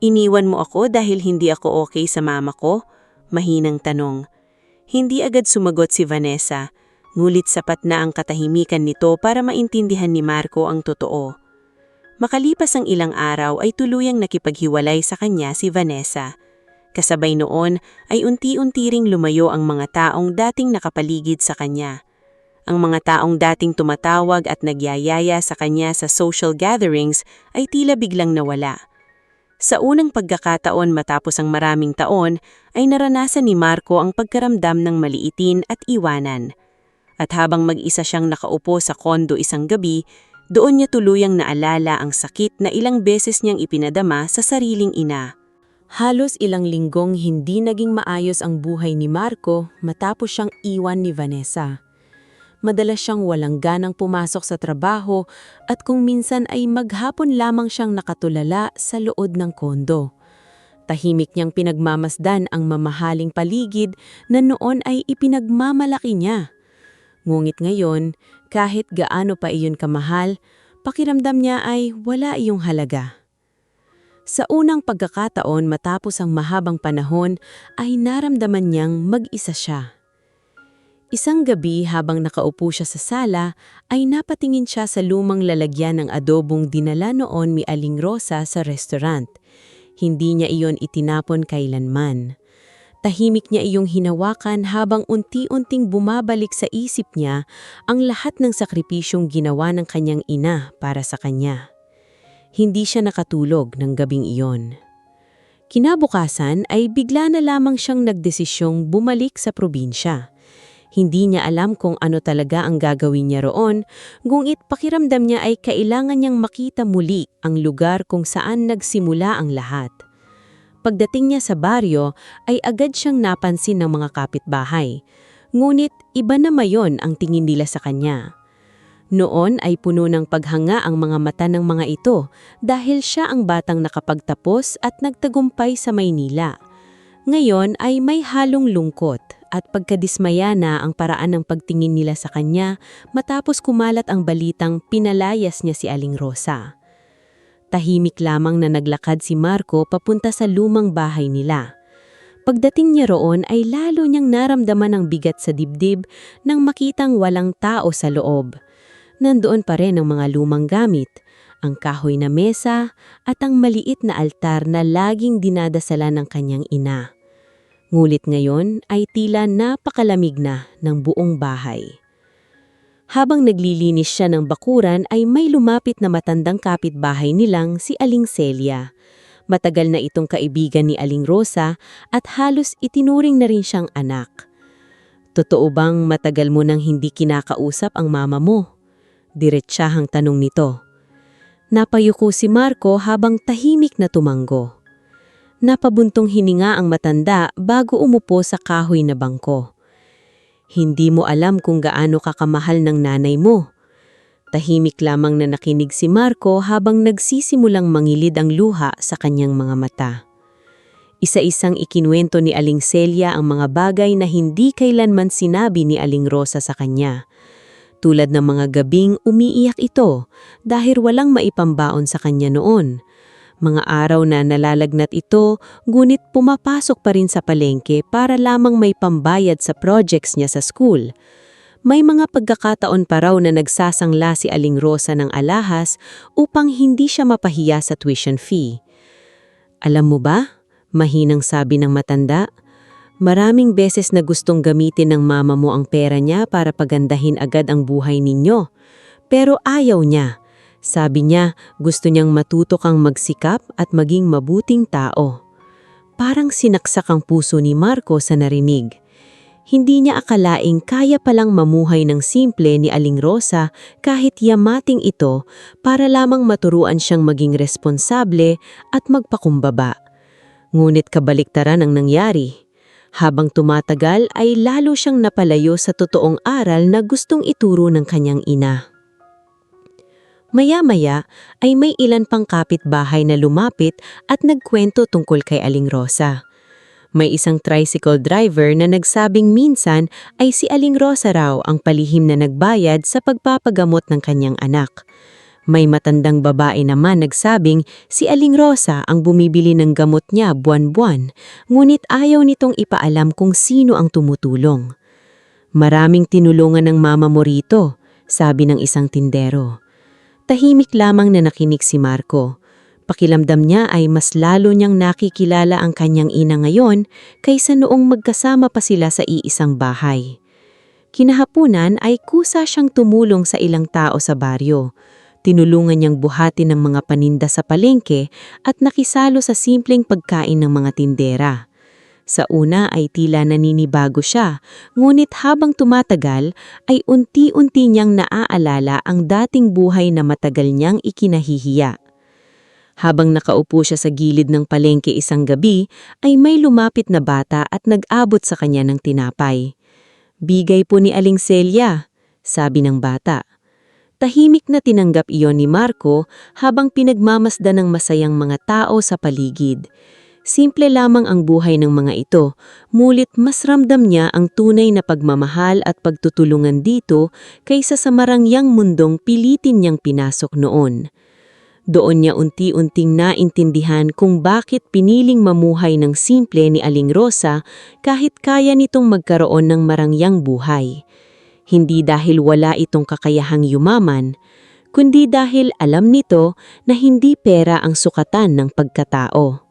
Speaker 1: "Iniwan mo ako dahil hindi ako okay sa mama ko?" Mahinang tanong. Hindi agad sumagot si Vanessa, ngulit sapat na ang katahimikan nito para maintindihan ni Marco ang totoo. Makalipas ang ilang araw ay tuluyang nakipaghiwalay sa kanya si Vanessa.
Speaker 2: Kasabay noon ay unti-unti ring lumayo ang mga taong dating nakapaligid sa kanya. Ang mga taong dating tumatawag at nagyayaya sa kanya sa social gatherings ay tila biglang nawala. Sa unang pagkakataon matapos ang maraming taon, ay naranasan ni Marco ang pagkaramdam ng maliitin at iwanan. At habang mag-isa siyang nakaupo sa kondo isang gabi, doon niya tuluyang naalala ang sakit na ilang beses niyang ipinadama sa sariling ina.
Speaker 1: Halos ilang linggong hindi naging maayos ang buhay ni Marco matapos siyang iwan ni Vanessa. Madalas siyang walang ganang pumasok sa trabaho at kung minsan ay maghapon lamang siyang nakatulala sa loob ng kondo. Tahimik niyang pinagmamasdan ang mamahaling paligid na noon ay ipinagmamalaki niya. Ngunit ngayon, kahit gaano pa iyon kamahal, pakiramdam niya ay wala iyong halaga. Sa unang pagkakataon matapos ang mahabang panahon ay naramdaman niyang mag-isa siya. Isang gabi habang nakaupo siya sa sala ay napatingin siya sa lumang lalagyan ng adobong dinala noon ni Aling Rosa sa restaurant. Hindi niya iyon itinapon kailanman. Tahimik niya iyong hinawakan habang unti-unting bumabalik sa isip niya ang lahat ng sakripisyong ginawa ng kanyang ina para sa kanya. Hindi siya nakatulog ng gabing iyon. Kinabukasan ay bigla na lamang siyang nagdesisyong bumalik sa probinsya. Hindi niya alam kung ano talaga ang gagawin niya roon, ngunit pakiramdam niya ay kailangan niyang makita muli ang lugar kung saan nagsimula ang lahat. Pagdating niya sa baryo ay agad siyang napansin ng mga kapitbahay, ngunit iba na mayon ang tingin nila sa kanya. Noon ay puno ng paghanga ang mga mata ng mga ito dahil siya ang batang nakapagtapos at nagtagumpay sa Maynila. Ngayon ay may halong lungkot at pagkadismaya na ang paraan ng pagtingin nila sa kanya matapos kumalat ang balitang pinalayas niya si Aling Rosa. Tahimik lamang na naglakad si Marco papunta sa lumang bahay nila. Pagdating niya roon ay lalo niyang naramdaman ang bigat sa dibdib nang makitang walang tao sa loob. Nandoon pa rin ang mga lumang gamit, ang kahoy na mesa at ang maliit na altar na laging dinadasalan ng kanyang ina. Ngulit ngayon ay tila napakalamig na ng buong bahay. Habang naglilinis siya ng bakuran ay may lumapit na matandang kapitbahay nilang si Aling Celia. Matagal na itong kaibigan ni Aling Rosa at halos itinuring na rin siyang anak. Totoo bang matagal mo nang hindi kinakausap ang mama mo? Diretsahang tanong nito. Napayuko si Marco habang tahimik na tumanggo. Napabuntong hininga ang matanda bago umupo sa kahoy na bangko. Hindi mo alam kung gaano kakamahal ng nanay mo. Tahimik lamang na nakinig si Marco habang nagsisimulang mangilid ang luha sa kanyang mga mata. Isa-isang ikinuwento ni Aling Celia ang mga bagay na hindi kailanman sinabi ni Aling Rosa sa kanya. Tulad ng mga gabing umiiyak ito dahil walang maipambaon sa kanya noon. Mga araw na nalalagnat ito, ngunit pumapasok pa rin sa palengke para lamang may pambayad sa projects niya sa school. May mga pagkakataon pa raw na nagsasangla si Aling Rosa ng alahas upang hindi siya mapahiya sa tuition fee. Alam mo ba, mahinang sabi ng matanda, maraming beses na gustong gamitin ng mama mo ang pera niya para pagandahin agad ang buhay ninyo. Pero ayaw niya. Sabi niya, gusto niyang matuto kang magsikap at maging mabuting tao. Parang sinaksak ang puso ni Marco sa narinig. Hindi niya akalaing kaya palang mamuhay ng simple ni Aling Rosa kahit yamating ito para lamang maturuan siyang maging responsable at magpakumbaba. Ngunit kabaliktaran ang nangyari. Habang tumatagal ay lalo siyang napalayo sa totoong aral na gustong ituro ng kanyang ina. Maya-maya ay may ilan pang kapitbahay na lumapit at nagkwento tungkol kay Aling Rosa. May isang tricycle driver na nagsabing minsan ay si Aling Rosa raw ang palihim na nagbayad sa pagpapagamot ng kanyang anak. May matandang babae naman nagsabing si Aling Rosa ang bumibili ng gamot niya buwan-buwan, ngunit ayaw nitong ipaalam kung sino ang tumutulong. Maraming tinulungan ng mama mo rito, sabi ng isang tindero. Tahimik lamang na nakinig si Marco.
Speaker 2: Pakiramdam niya ay mas lalo niyang nakikilala ang kanyang ina ngayon kaysa noong magkasama pa sila sa iisang bahay. Kinahapunan ay kusa siyang tumulong sa ilang tao sa baryo. Tinulungan niyang buhatin ng mga paninda sa palengke at nakisalo sa simpleng pagkain ng mga tindera. Sa una ay tila naninibago siya, ngunit habang tumatagal ay unti-unti niyang naaalala ang dating buhay na matagal niyang ikinahihiya. Habang nakaupo siya sa gilid ng palengke isang gabi, ay may lumapit na bata at nag-abot sa kanya ng tinapay. "Bigay po ni Aling Celia," sabi ng bata. Tahimik na tinanggap iyon ni Marco habang pinagmamasdan ng masayang mga tao sa paligid. Simple lamang ang buhay ng mga ito, mulit mas ramdam niya ang tunay na pagmamahal at pagtutulungan dito kaysa sa marangyang mundong pilitin niyang pinasok noon. Doon niya unti-unting naintindihan kung bakit piniling mamuhay ng simple ni Aling Rosa kahit kaya nitong magkaroon ng marangyang buhay. Hindi dahil wala itong kakayahang yumaman, kundi dahil alam nito na hindi pera ang sukatan ng pagkatao.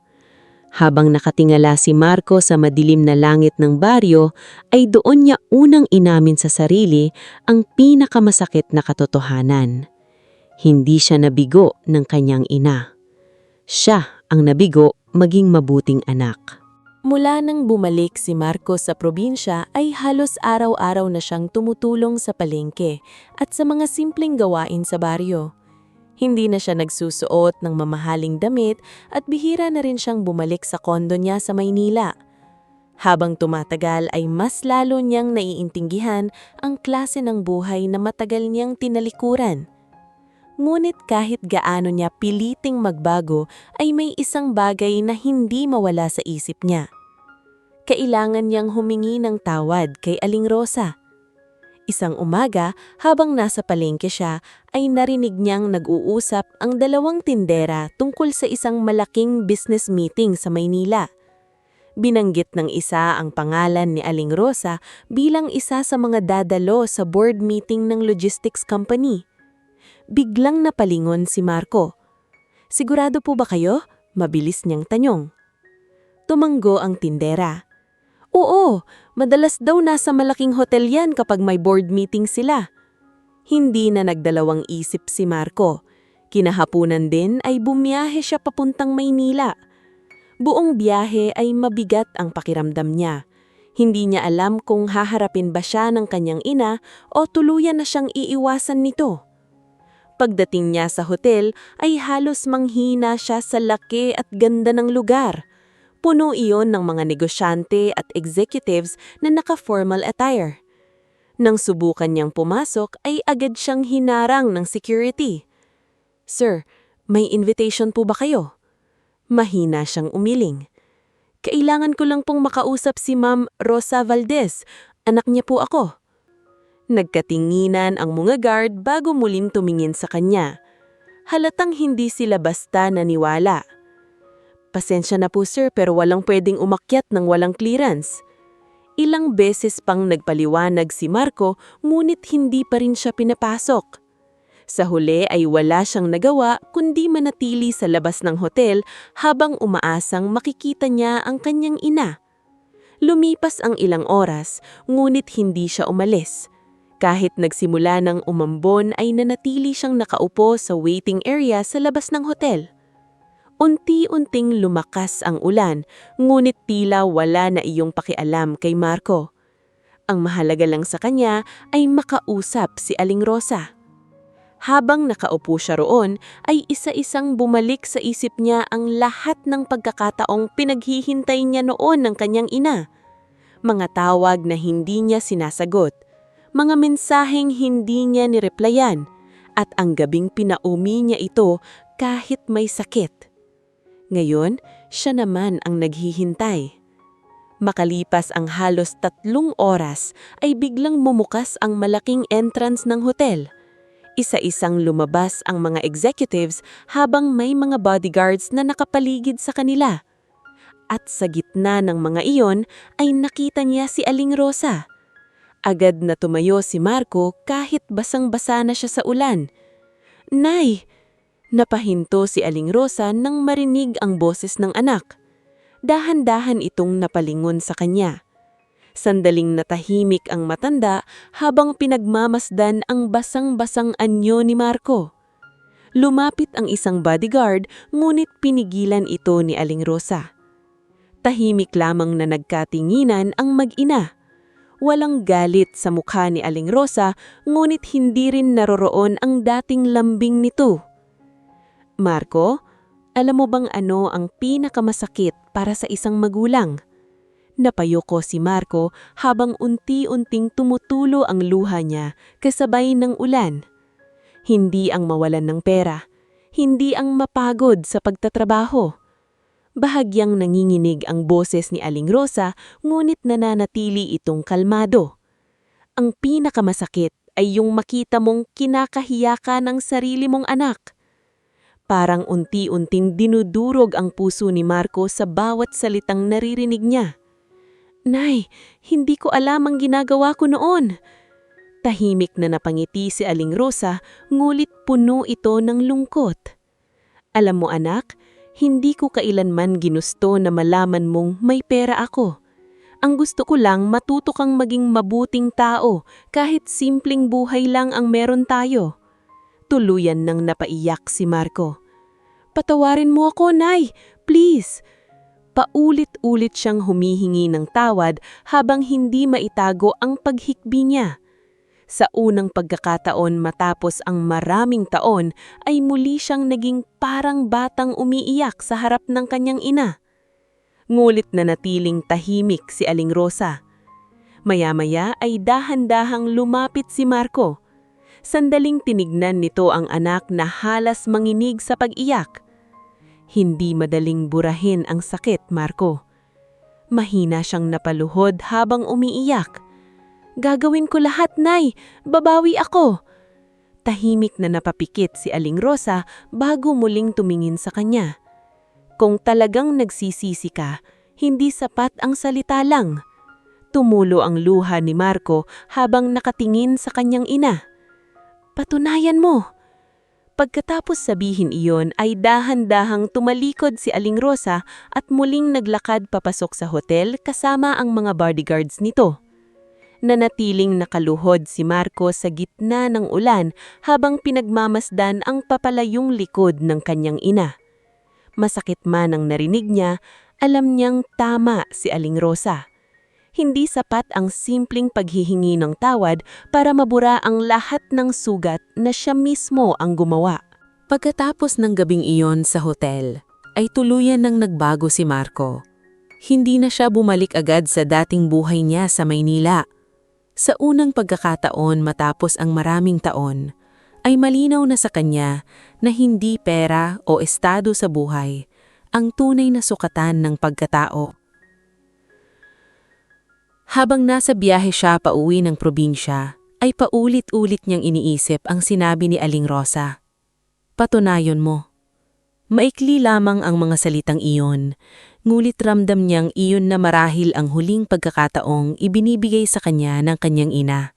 Speaker 2: Habang nakatingala si Marco sa madilim na langit ng baryo, ay doon niya unang inamin sa sarili ang pinakamasakit na katotohanan. Hindi siya nabigo ng kanyang ina. Siya ang nabigo maging mabuting anak. Mula nang bumalik si Marco sa probinsya ay halos araw-araw na siyang tumutulong sa palengke at sa mga simpleng gawain sa baryo. Hindi na siya nagsusuot ng mamahaling damit at bihira na rin siyang bumalik sa kondo niya sa Maynila. Habang tumatagal ay mas lalo niyang naiintindihan ang klase ng buhay na matagal niyang tinalikuran. Ngunit kahit gaano niya piliting magbago ay may isang bagay na hindi mawala sa isip niya. Kailangan niyang humingi ng tawad kay Aling Rosa. Isang umaga, habang nasa palengke siya, ay narinig niyang nag-uusap ang dalawang tindera tungkol sa isang malaking business meeting sa Maynila. Binanggit ng isa ang pangalan ni Aling Rosa bilang isa sa mga dadalo sa board meeting ng logistics company. Biglang napalingon si Marco. "Sigurado po ba kayo?" Mabilis niyang tanong. Tumanggo ang tindera. "Oo, madalas daw nasa malaking hotel yan kapag may board meeting sila." Hindi na nagdalawang isip si Marco. Kinahapunan din ay bumiyahe siya papuntang Maynila. Buong biyahe ay mabigat ang pakiramdam niya. Hindi niya alam kung haharapin ba siya ng kanyang ina o tuluyan na siyang iiwasan nito. Pagdating niya sa hotel ay halos manghina siya sa laki at ganda ng lugar. Puno iyon ng mga negosyante at executives na naka-formal attire. Nang subukan niyang pumasok ay agad siyang hinarang ng security. "Sir, may invitation po ba kayo?" Mahina siyang umiling. "Kailangan ko lang pong makausap si Ma'am Rosa Valdez. Anak niya po ako." Nagkatinginan ang mga guard bago muling tumingin sa kanya. Halatang hindi sila basta naniwala. "Pasensya na po sir, pero walang pwedeng umakyat ng walang clearance." Ilang beses pang nagpaliwanag si Marco, ngunit hindi pa rin siya pinapasok. Sa huli ay wala siyang nagawa kundi manatili sa labas ng hotel habang umaasang makikita niya ang kanyang ina. Lumipas ang ilang oras, ngunit hindi siya umalis. Kahit nagsimula ng umambon ay nanatili siyang nakaupo sa waiting area sa labas ng hotel. Unti-unting lumakas ang ulan, ngunit tila wala na iyong pakialam kay Marco. Ang mahalaga lang sa kanya ay makausap si Aling Rosa. Habang nakaupo siya roon, ay isa-isang bumalik sa isip niya ang lahat ng pagkakataong pinaghihintay niya noon ng kanyang ina. Mga tawag na hindi niya sinasagot, mga mensaheng hindi niya nireplyan, at ang gabing pinaumi niya ito kahit may sakit. Ngayon, siya naman ang naghihintay. Makalipas ang halos 3 oras, ay biglang bumukas ang malaking entrance ng hotel. Isa-isang lumabas ang mga executives habang may mga bodyguards na nakapaligid sa kanila. At sa gitna ng mga iyon ay nakita niya si Aling Rosa. Agad na tumayo si Marco kahit basang-basa na siya sa ulan. "Nay!
Speaker 1: Napahinto si Aling Rosa nang marinig ang boses ng anak. Dahan-dahan itong napalingon sa kanya. Sandaling natahimik ang matanda habang pinagmamasdan ang basang-basang anyo ni Marco. Lumapit ang isang bodyguard ngunit pinigilan ito ni Aling Rosa. Tahimik lamang na nagkatinginan ang mag-ina. Walang galit sa mukha ni Aling Rosa ngunit hindi rin naroroon ang dating lambing nito. Marco, alam mo bang ano ang pinakamasakit para sa isang magulang? Napayoko si Marco habang unti-unting tumutulo ang luha niya kasabay ng ulan. Hindi ang mawalan ng pera, hindi ang mapagod sa pagtatrabaho. Bahagyang nanginginig ang boses ni Aling Rosa ngunit nananatili itong kalmado. Ang pinakamasakit ay yung makita mong kinakahiya ka ng sarili mong anak. Parang unti-unting dinudurog ang puso ni Marco sa bawat salitang naririnig niya. Nay, hindi ko alam ang ginagawa ko noon. Tahimik na napangiti si Aling Rosa, ngulit puno ito ng lungkot. Alam mo anak, hindi ko kailanman ginusto na malaman mong may pera ako. Ang gusto ko lang matuto kang maging mabuting tao kahit simpleng buhay lang ang meron tayo. Tuluyan nang napaiyak si Marco. Patawarin mo ako, Nay, please. Paulit-ulit siyang humihingi ng tawad habang hindi maitago ang paghikbi niya. Sa unang pagkakataon matapos ang maraming taon ay muli siyang naging parang batang umiiyak sa harap ng kanyang ina. Ngulit na natiling tahimik si Aling Rosa. Maya-maya ay dahan-dahang lumapit si Marco. Sandaling tinignan nito ang anak na halas manginig sa pag-iyak. Hindi madaling burahin ang sakit, Marco. Mahina siyang napaluhod habang umiiyak. Gagawin ko lahat, Nay. Babawi ako. Tahimik na napapikit si Aling Rosa bago muling tumingin sa kanya. Kung talagang nagsisisi ka, hindi sapat ang salita lang. Tumulo ang luha ni Marco habang nakatingin sa kanyang ina. Patunayan mo. Pagkatapos sabihin iyon ay dahan-dahang tumalikod si Aling Rosa at muling naglakad papasok sa hotel kasama ang mga bodyguards nito. Nanatiling nakaluhod si Marco sa gitna ng ulan habang pinagmamasdan ang papalayong likod ng kanyang ina. Masakit man ang narinig niya, alam niyang tama si Aling Rosa. Hindi sapat ang simpleng paghihingi ng tawad para mabura ang lahat ng sugat na siya mismo ang gumawa. Pagkatapos ng gabing iyon sa hotel, ay tuluyan nang nagbago si Marco. Hindi na siya bumalik agad sa dating buhay niya sa Maynila. Sa unang pagkakataon matapos ang maraming taon, ay malinaw na sa kanya na hindi pera o estado sa buhay ang tunay na sukatan ng pagkatao. Habang nasa biyahe siya pauwi ng probinsya, ay paulit-ulit niyang iniisip ang sinabi ni Aling Rosa. Patunayon mo. Maikli lamang ang mga salitang iyon, ngulit ramdam niyang iyon na marahil ang huling pagkakataong ibinibigay sa kanya ng kanyang ina.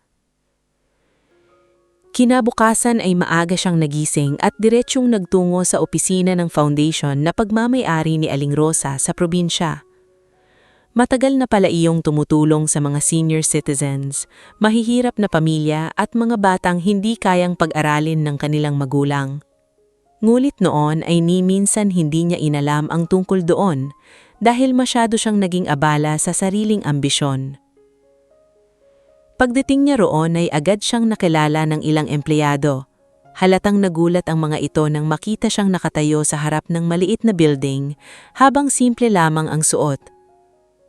Speaker 1: Kinabukasan ay maaga siyang nagising at diretsyong nagtungo sa opisina ng foundation na pagmamay-ari ni Aling Rosa sa probinsya. Matagal na pala iyong tumutulong sa mga senior citizens, mahihirap na pamilya at mga batang hindi kayang pag-aralin ng kanilang magulang. Ngulit noon ay ni minsan hindi niya inalam ang tungkol doon dahil masyado siyang naging abala sa sariling ambisyon. Pagdating niya roon ay agad siyang nakilala ng ilang empleyado. Halatang nagulat ang mga ito nang makita siyang nakatayo sa harap ng maliit na building habang simple lamang ang suot.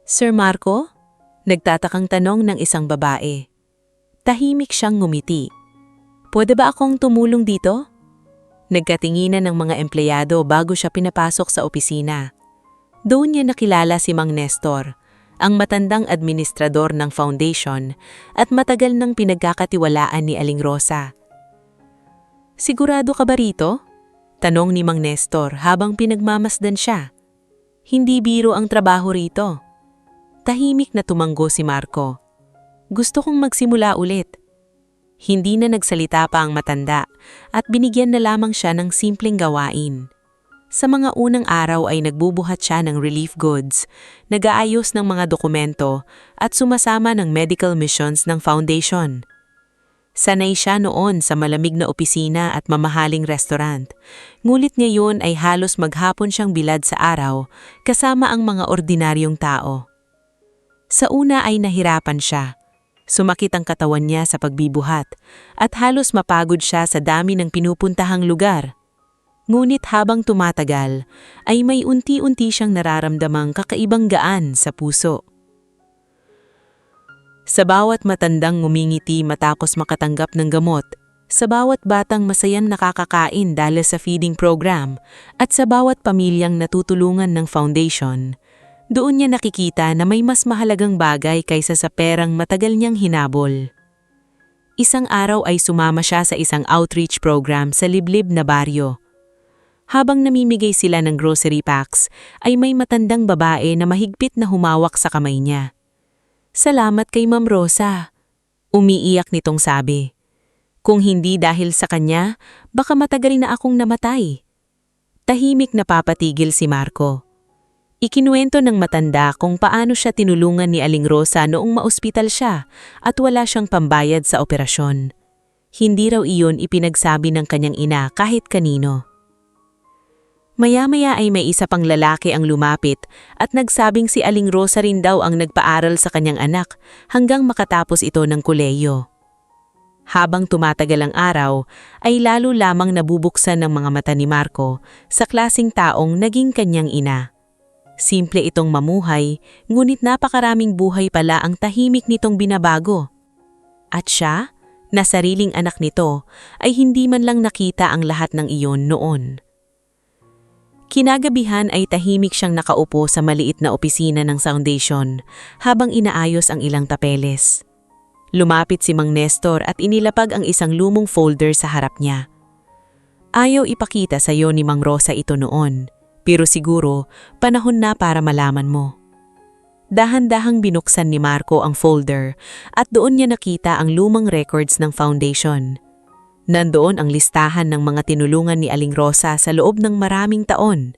Speaker 1: Sir Marco? Nagtatakang tanong ng isang babae. Tahimik siyang ngumiti. Pwede ba akong tumulong dito? Nagkatinginan ng mga empleyado bago siya pinapasok sa opisina. Doon niya nakilala si Mang Nestor, ang matandang administrador ng foundation at matagal nang pinagkakatiwalaan ni Aling Rosa. Sigurado ka ba rito? Tanong ni Mang Nestor habang pinagmamasdan siya. Hindi biro ang trabaho rito. Tahimik na tumanggo si Marco. Gusto kong magsimula ulit.
Speaker 2: Hindi na nagsalita pa ang matanda at binigyan na lamang siya ng simpleng gawain. Sa mga unang araw ay nagbubuhat siya ng relief goods, nag-aayos ng mga dokumento at sumasama ng medical missions ng foundation. Sanay siya noon sa malamig na opisina at mamahaling restaurant, ngulit ngayon ay halos maghapon siyang bilad sa araw kasama ang mga ordinaryong tao. Sa una ay nahirapan siya. Sumakit ang katawan niya sa pagbibuhat at halos mapagod siya sa dami ng pinupuntahang lugar. Ngunit habang tumatagal, ay may unti-unti siyang nararamdamang kakaibang gaan sa puso. Sa bawat matandang ngumingiti matapos makatanggap ng gamot, sa bawat batang masayang nakakakain dahil sa feeding program, at sa bawat pamilyang natutulungan ng foundation, doon niya nakikita na may mas mahalagang bagay kaysa sa perang matagal niyang hinabol. Isang araw ay sumama siya sa isang outreach program sa liblib na baryo. Habang namimigay sila ng grocery packs, ay may matandang babae na mahigpit na humawak sa kamay niya. "Salamat kay Ma'am Rosa," umiiyak nitong sabi. "Kung hindi dahil sa kanya, baka matagal na akong namatay." Tahimik na papatigil si Marco. Ikinuwento ng matanda kung paano siya tinulungan ni Aling Rosa noong maospital siya at wala siyang pambayad sa operasyon. Hindi raw iyon ipinagsabi ng kanyang ina kahit kanino. Maya-maya ay may isa pang lalaki ang lumapit at nagsabing si Aling Rosa rin daw ang nagpaaral sa kanyang anak hanggang makatapos ito ng kolehiyo. Habang tumatagal ang araw, ay lalo lamang nabubuksan ng mga mata ni Marco sa klasing taong naging kanyang ina. Simple itong mamuhay, ngunit napakaraming buhay pala ang tahimik nitong binabago. At siya, na sariling anak nito, ay hindi man lang nakita ang lahat ng iyon noon. Kinagabihan ay tahimik siyang nakaupo sa maliit na opisina ng foundation habang inaayos ang ilang tapeles. Lumapit si Mang Nestor at inilapag ang isang lumong folder sa harap niya. Ayaw ipakita sa iyo ni Mang Rosa ito noon, pero siguro panahon na para malaman mo. Dahan-dahang binuksan ni Marco ang folder at doon niya nakita ang lumang records ng foundation. Nandoon ang listahan ng mga tinulungan ni Aling Rosa sa loob ng maraming taon.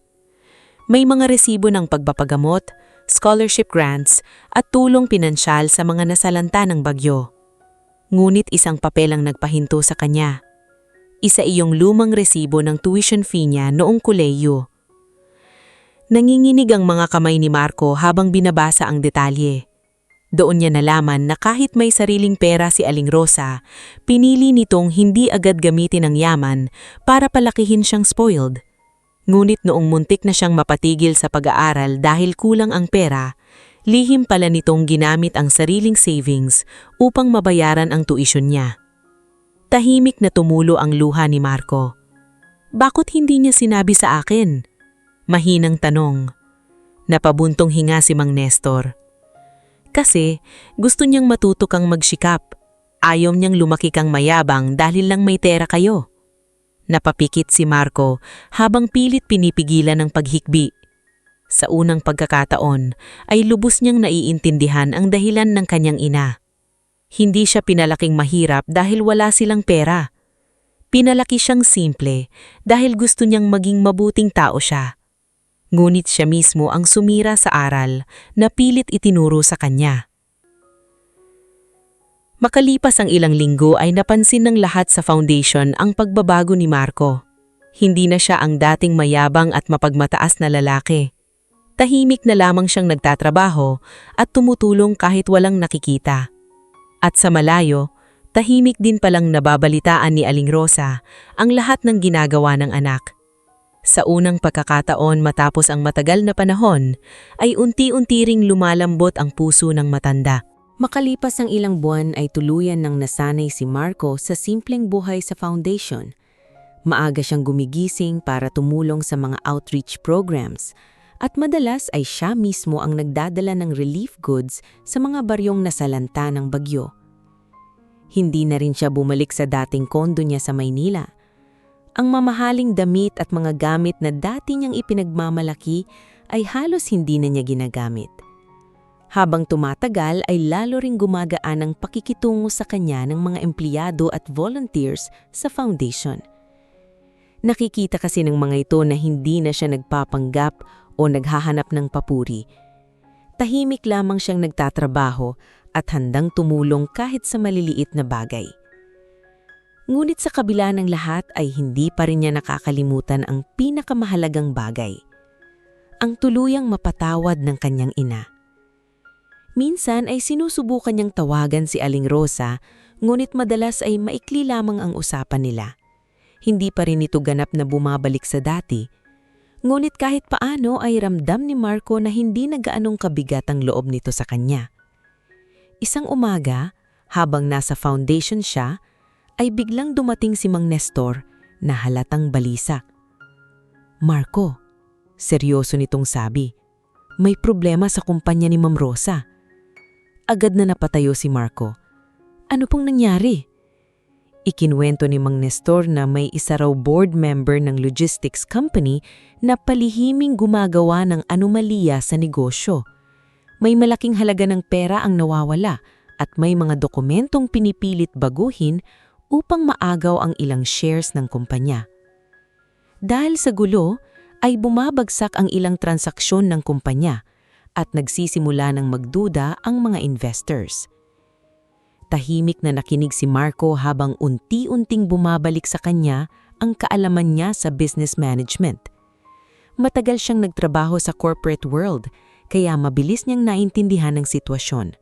Speaker 2: May mga resibo ng pagpapagamot, scholarship grants at tulong pinansyal sa mga nasalanta ng bagyo. Ngunit isang papel ang nagpahinto sa kanya. Isa iyong lumang resibo ng tuition fee niya noong kolehiyo. Nanginginig ang mga kamay ni Marco habang binabasa ang detalye. Doon niya nalaman na kahit may sariling pera si Aling Rosa, pinili nitong hindi agad gamitin ang yaman para palakihin siyang spoiled. Ngunit noong muntik na siyang mapatigil sa pag-aaral dahil kulang ang pera, lihim pala nitong ginamit ang sariling savings upang mabayaran ang tuition niya. Tahimik na tumulo ang luha ni Marco. "Bakit hindi niya sinabi sa akin?" Mahinang tanong. Napabuntong hinga si Mang Nestor. "Kasi gusto niyang matuto kang magsikap. Ayaw niyang lumaki kang mayabang dahil lang may tera kayo." Napapikit si Marco habang pilit pinipigilan ng paghikbi. Sa unang pagkakataon ay lubos niyang naiintindihan ang dahilan ng kanyang ina. Hindi siya pinalaking mahirap dahil wala silang pera. Pinalaki siyang simple dahil gusto niyang maging mabuting tao siya. Ngunit siya mismo ang sumira sa aral na pilit itinuro sa kanya. Makalipas ang ilang linggo ay napansin ng lahat sa foundation ang pagbabago ni Marco. Hindi na siya ang dating mayabang at mapagmataas na lalaki. Tahimik na lamang siyang nagtatrabaho at tumutulong kahit walang nakikita. At sa malayo, tahimik din palang nababalitaan ni Aling Rosa ang lahat ng ginagawa ng anak. Sa unang pagkakataon matapos ang matagal na panahon, ay unti-unti ring lumalambot ang puso ng matanda. Makalipas ang ilang buwan ay tuluyan ng nasanay si Marco sa simpleng buhay sa foundation. Maaga siyang gumigising para tumulong sa mga outreach programs at madalas ay siya mismo ang nagdadala ng relief goods sa mga baryong nasalanta ng bagyo. Hindi na rin siya bumalik sa dating kondo niya sa Maynila. Ang mamahaling damit at mga gamit na dati niyang ipinagmamalaki ay halos hindi na niya ginagamit. Habang tumatagal ay lalo ring gumagaan ang pakikitungo sa kanya ng mga empleyado at volunteers sa foundation. Nakikita kasi ng mga ito na hindi na siya nagpapanggap o naghahanap ng papuri. Tahimik lamang siyang nagtatrabaho at handang tumulong kahit sa maliliit na bagay. Ngunit sa kabila ng lahat ay hindi pa rin niya nakakalimutan ang pinakamahalagang bagay: ang tuluyang mapatawad ng kanyang ina. Minsan ay sinusubukan niyang tawagan si Aling Rosa, ngunit madalas ay maikli lamang ang usapan nila. Hindi pa rin ito ganap na bumabalik sa dati. Ngunit kahit paano ay ramdam ni Marco na hindi na gaanong kabigat ang loob nito sa kanya. Isang umaga, habang nasa foundation siya, ay biglang dumating si Mang Nestor na halatang balisa. "Marco," seryoso nitong sabi, "may problema sa kumpanya ni Ma'am Rosa." Agad na napatayo si Marco. "Ano pong nangyari?" Ikinuwento ni Mang Nestor na may isa raw board member ng logistics company na palihiming gumagawa ng anomalya sa negosyo. May malaking halaga ng pera ang nawawala at may mga dokumentong pinipilit baguhin upang maagaw ang ilang shares ng kumpanya. Dahil sa gulo, ay bumabagsak ang ilang transaksyon ng kumpanya at nagsisimula ng magduda ang mga investors. Tahimik na nakinig si Marco habang unti-unting bumabalik sa kanya ang kaalaman niya sa business management. Matagal siyang nagtrabaho sa corporate world, kaya mabilis niyang naintindihan ang sitwasyon.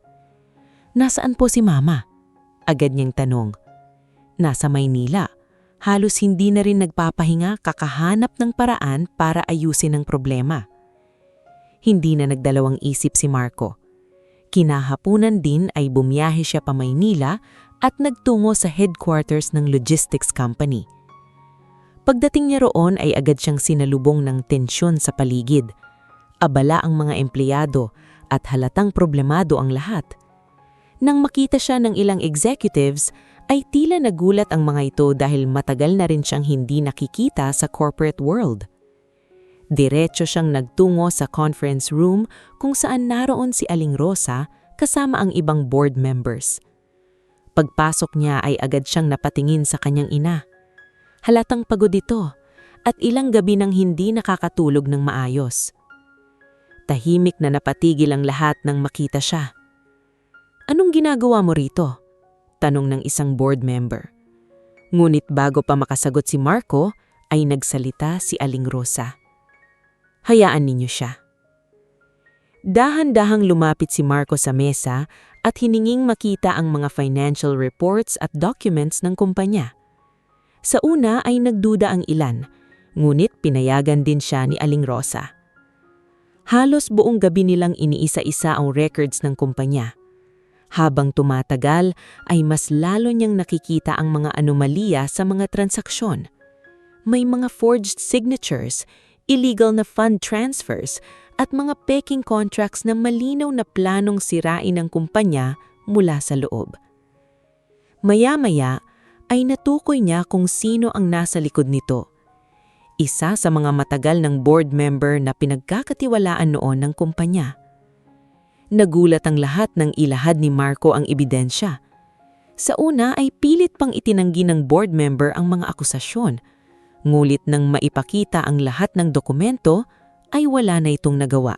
Speaker 2: "Nasaan po si Mama?" agad niyang tanong. "Nasa Maynila. Halos hindi na rin nagpapahinga kakahanap ng paraan para ayusin ang problema." Hindi na nagdalawang isip si Marco. Kinahapunan din ay bumiyahe siya pa Maynila at nagtungo sa headquarters ng logistics company. Pagdating niya roon ay agad siyang sinalubong ng tensyon sa paligid. Abala ang mga empleyado at halatang problemado ang lahat. Nang makita siya ng ilang executives, ay tila nagulat ang mga ito dahil matagal na rin siyang hindi nakikita sa corporate world. Diretso siyang nagtungo sa conference room kung saan naroon si Aling Rosa kasama ang ibang board members. Pagpasok niya ay agad siyang napatingin sa kanyang ina. Halatang pagod ito at ilang gabi nang hindi nakakatulog ng maayos. Tahimik na napatigil ang lahat nang makita siya. "Anong ginagawa mo rito?" tanong ng isang board member. Ngunit bago pa makasagot si Marco, ay nagsalita si Aling Rosa. "Hayaan ninyo siya." Dahan-dahang lumapit si Marco sa mesa at hininging makita ang mga financial reports at documents ng kumpanya. Sa una ay nagduda ang ilan, ngunit pinayagan din siya ni Aling Rosa. Halos buong gabi nilang iniisa-isa ang records ng kumpanya. Habang tumatagal ay mas lalo niyang nakikita ang mga anomalya sa mga transaksyon. May mga forged signatures, illegal na fund transfers at mga peking contracts na malinaw na planong sirain ng kumpanya mula sa loob. Maya-maya ay natukoy niya kung sino ang nasa likod nito. Isa sa mga matagal ng board member na pinagkakatiwalaan noon ng kumpanya. Nagulat ang lahat nang ilahad ni Marco ang ebidensya. Sa una ay pilit pang itinanggi ng board member ang mga akusasyon. Ngulit nang maipakita ang lahat ng dokumento, ay wala na itong nagawa.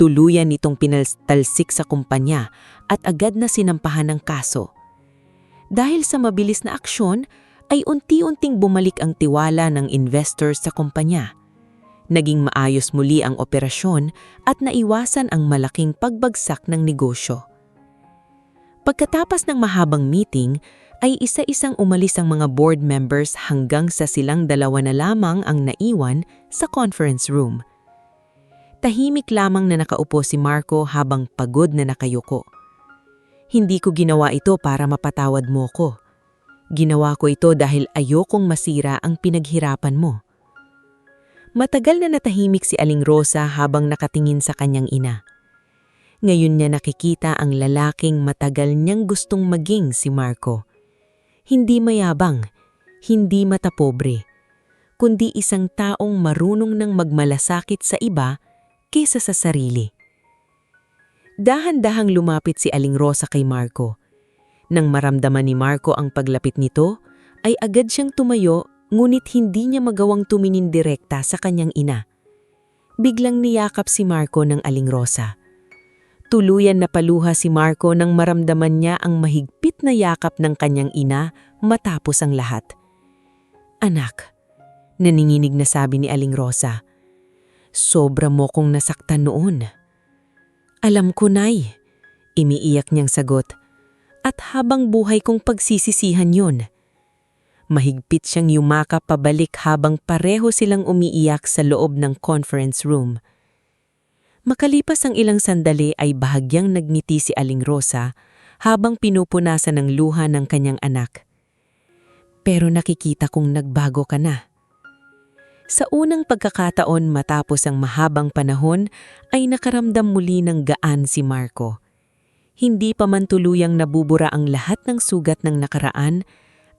Speaker 2: Tuluyan itong pinaltalsik sa kumpanya at agad na sinampahan ng kaso. Dahil sa mabilis na aksyon, ay unti-unting bumalik ang tiwala ng investors sa kumpanya. Naging maayos muli ang operasyon at naiwasan ang malaking pagbagsak ng negosyo. Pagkatapos ng mahabang meeting, ay isa-isang umalis ang mga board members hanggang sa silang dalawa na lamang ang naiwan sa conference room. Tahimik lamang na nakaupo si Marco habang pagod na nakayuko. "Hindi ko ginawa ito para mapatawad mo ko. Ginawa ko ito dahil ayokong masira ang pinaghirapan mo." Matagal na natahimik si Aling Rosa habang nakatingin sa kanyang ina. Ngayon niya nakikita ang lalaking matagal niyang gustong maging si Marco. Hindi mayabang, hindi matapobre, kundi isang taong marunong ng magmalasakit sa iba kaysa sa sarili. Dahan-dahang lumapit si Aling Rosa kay Marco. Nang maramdaman ni Marco ang paglapit nito, ay agad siyang tumayo ngunit hindi niya magawang tumingin direkta sa kanyang ina. Biglang niyakap si Marco ng Aling Rosa. Tuluyan na paluha si Marco nang maramdaman niya ang mahigpit na yakap ng kanyang ina matapos ang lahat. "Anak," naninginig na sabi ni Aling Rosa, "sobra mo kong nasaktan noon." "Alam ko, Nay," umiiyak niyang sagot, "at habang buhay kong pagsisisihan yun." Mahigpit siyang yumakap pabalik habang pareho silang umiiyak sa loob ng conference room. Makalipas ang ilang sandali ay bahagyang nagngiti si Aling Rosa habang pinupunasan ng luha ng kanyang anak. "Pero nakikita kong nagbago ka na." Sa unang pagkakataon matapos ang mahabang panahon ay nakaramdam muli ng gaan si Marco. Hindi pa man tuluyang nabubura ang lahat ng sugat ng nakaraan,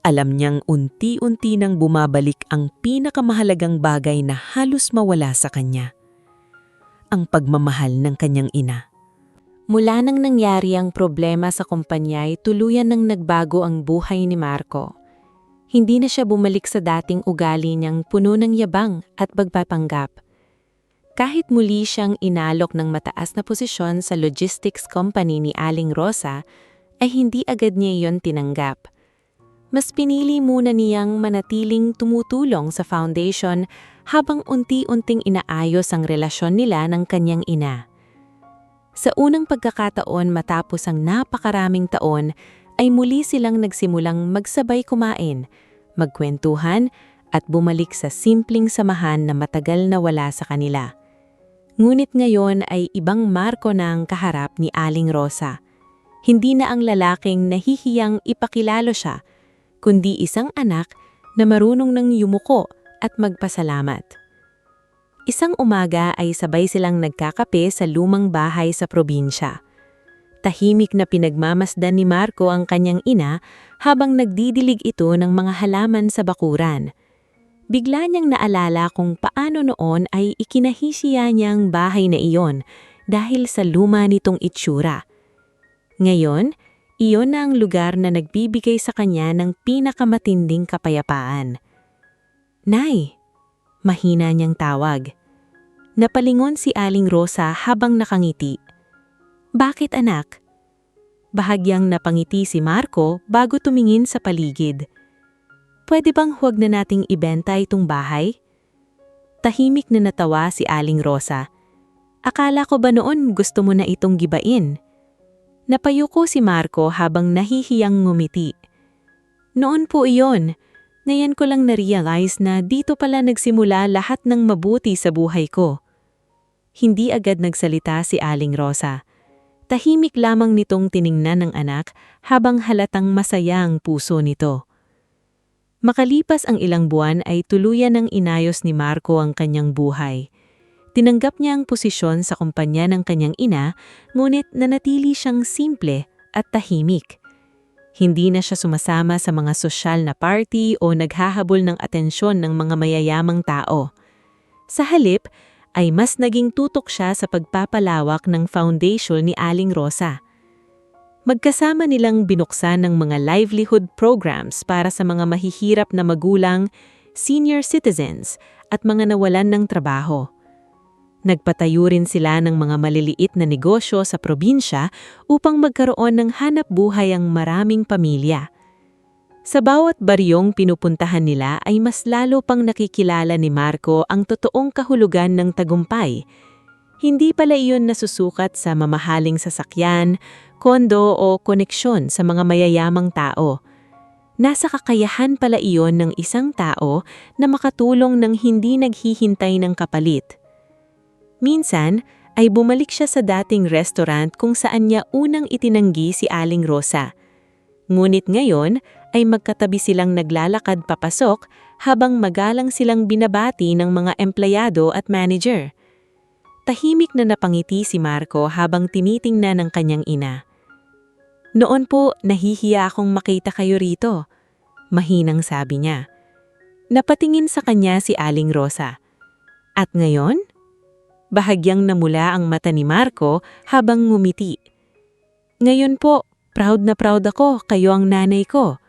Speaker 2: alam niyang unti-unti nang bumabalik ang pinakamahalagang bagay na halos mawala sa kanya. Ang pagmamahal ng kanyang ina.
Speaker 1: Mula nang nangyari ang problema sa kumpanya ay tuluyan nang nagbago ang buhay ni Marco. Hindi na siya bumalik sa dating ugali niyang puno ng yabang at pagpapanggap. Kahit muli siyang inalok ng mataas na posisyon sa logistics company ni Aling Rosa, ay hindi agad niya iyon tinanggap. Mas pinili muna niyang manatiling tumutulong sa foundation habang unti-unting inaayos ang relasyon nila ng kanyang ina. Sa unang pagkakataon matapos ang napakaraming taon, ay muli silang nagsimulang magsabay kumain, magkwentuhan at bumalik sa simpleng samahan na matagal na wala sa kanila. Ngunit ngayon ay ibang Marco na ang kaharap ni Aling Rosa. Hindi na ang lalaking nahihiyang ipakilalo siya, kundi isang anak na marunong nang yumuko at magpasalamat. Isang umaga ay sabay silang nagkakape sa lumang bahay sa probinsya. Tahimik na pinagmamasdan ni Marco ang kanyang ina habang nagdidilig ito ng mga halaman sa bakuran. Bigla niyang naalala kung paano noon ay ikinahisiya niyang bahay na iyon dahil sa luma nitong itsura. Ngayon, iyon na ang lugar na nagbibigay sa kanya ng pinakamatinding kapayapaan. "Nay!" mahina niyang tawag. Napalingon si Aling Rosa habang nakangiti. "Bakit, anak?" Bahagyang napangiti si Marco bago tumingin sa paligid. "Pwede bang huwag na nating ibenta itong bahay?" Tahimik na natawa si Aling Rosa. "Akala ko ba noon gusto mo na itong gibain?" Napayuko si Marco habang nahihiyang ngumiti. "Noon po iyon. Ngayon ko lang na-realize na dito pala nagsimula lahat ng mabuti sa buhay ko." Hindi agad nagsalita si Aling Rosa. Tahimik lamang nitong tiningnan ng anak habang halatang masaya ang puso nito. Makalipas ang ilang buwan ay tuluyan ng inayos ni Marco ang kanyang buhay. Tinanggap niya ang posisyon sa kumpanya ng kanyang ina, ngunit nanatili siyang simple at tahimik. Hindi na siya sumasama sa mga sosyal na party o naghahabol ng atensyon ng mga mayayamang tao. Sa halip, ay mas naging tutok siya sa pagpapalawak ng foundation ni Aling Rosa. Magkasama nilang binuksan ng mga livelihood programs para sa mga mahihirap na magulang, senior citizens at mga nawalan ng trabaho. Nagpatayo rin sila ng mga maliliit na negosyo sa probinsya upang magkaroon ng hanap buhay ang maraming pamilya. Sa bawat baryong pinupuntahan nila ay mas lalo pang nakikilala ni Marco ang totoong kahulugan ng tagumpay. Hindi pala iyon nasusukat sa mamahaling sasakyan, kondo o koneksyon sa mga mayayamang tao. Nasa kakayahan pala iyon ng isang tao na makatulong ng hindi naghihintay ng kapalit. Minsan ay bumalik siya sa dating restaurant kung saan niya unang itinanggi si Aling Rosa. Ngunit ngayon ay magkatabi silang naglalakad papasok habang magalang silang binabati ng mga empleyado at manager. Tahimik na napangiti si Marco habang tinitingnan ng kanyang ina. "Noon po, nahihiya akong makita kayo rito," mahinang sabi niya. Napatingin sa kanya si Aling Rosa. "At ngayon?"
Speaker 2: Bahagyang namula ang mata ni Marco habang ngumiti. Ngayon po, proud na proud ako, kayo ang nanay ko.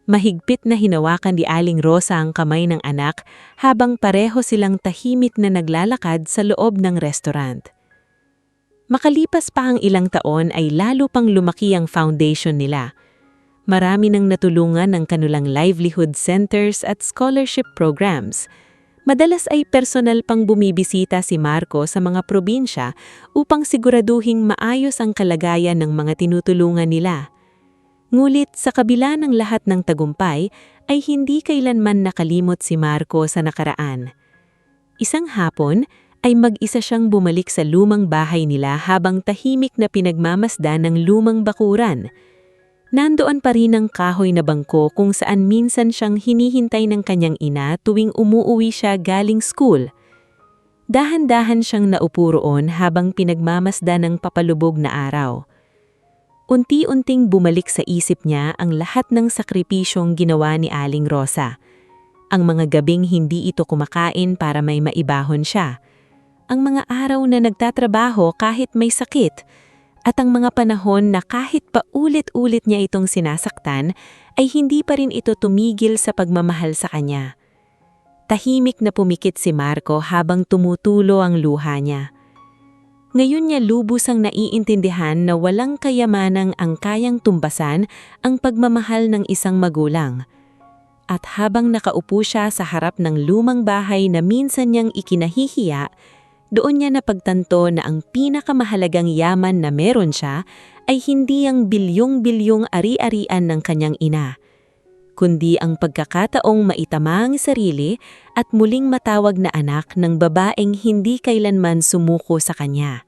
Speaker 2: Mahigpit na hinawakan ni Aling Rosa ang kamay ng anak habang pareho silang tahimik na naglalakad sa loob ng restaurant. Makalipas pa ang ilang taon ay lalo pang lumaki ang foundation nila. Marami nang natulungan ng kanilang livelihood centers at scholarship programs. Madalas ay personal pang bumibisita si Marco sa mga probinsya upang siguraduhing maayos ang kalagayan ng mga tinutulungan nila. Ngulit sa kabila ng lahat ng tagumpay ay hindi kailanman nakalimot si Marco sa nakaraan. Isang hapon ay mag-isa siyang bumalik sa lumang bahay nila habang tahimik na pinagmamasdan ng lumang bakuran. Nandoon pa rin ang kahoy na bangko kung saan minsan siyang hinihintay ng kanyang ina tuwing umuuwi siya galing school. Dahan-dahan siyang naupo roon habang pinagmamasdan ng papalubog na araw. Unti-unting bumalik sa isip niya ang lahat ng sakripisyong ginawa ni Aling Rosa. Ang mga gabing hindi ito kumakain para may maibahon siya. Ang mga araw na nagtatrabaho kahit may sakit. At ang mga panahon na kahit pa ulit-ulit niya itong sinasaktan, ay hindi pa rin ito tumigil sa pagmamahal sa kanya. Tahimik na pumikit si Marco habang tumutulo ang luha niya. Ngayon niya lubusang naiintindihan na walang kayamanang ang kayang tumbasan ang pagmamahal ng isang magulang. At habang nakaupo siya sa harap ng lumang bahay na minsan niyang ikinahihiya, doon niya napagtanto na ang pinakamahalagang yaman na meron siya ay hindi ang bilyong-bilyong ari-arian ng kanyang ina, kundi ang pagkakataong maitama ang sarili at muling matawag na anak ng babaeng hindi kailanman sumuko sa kanya.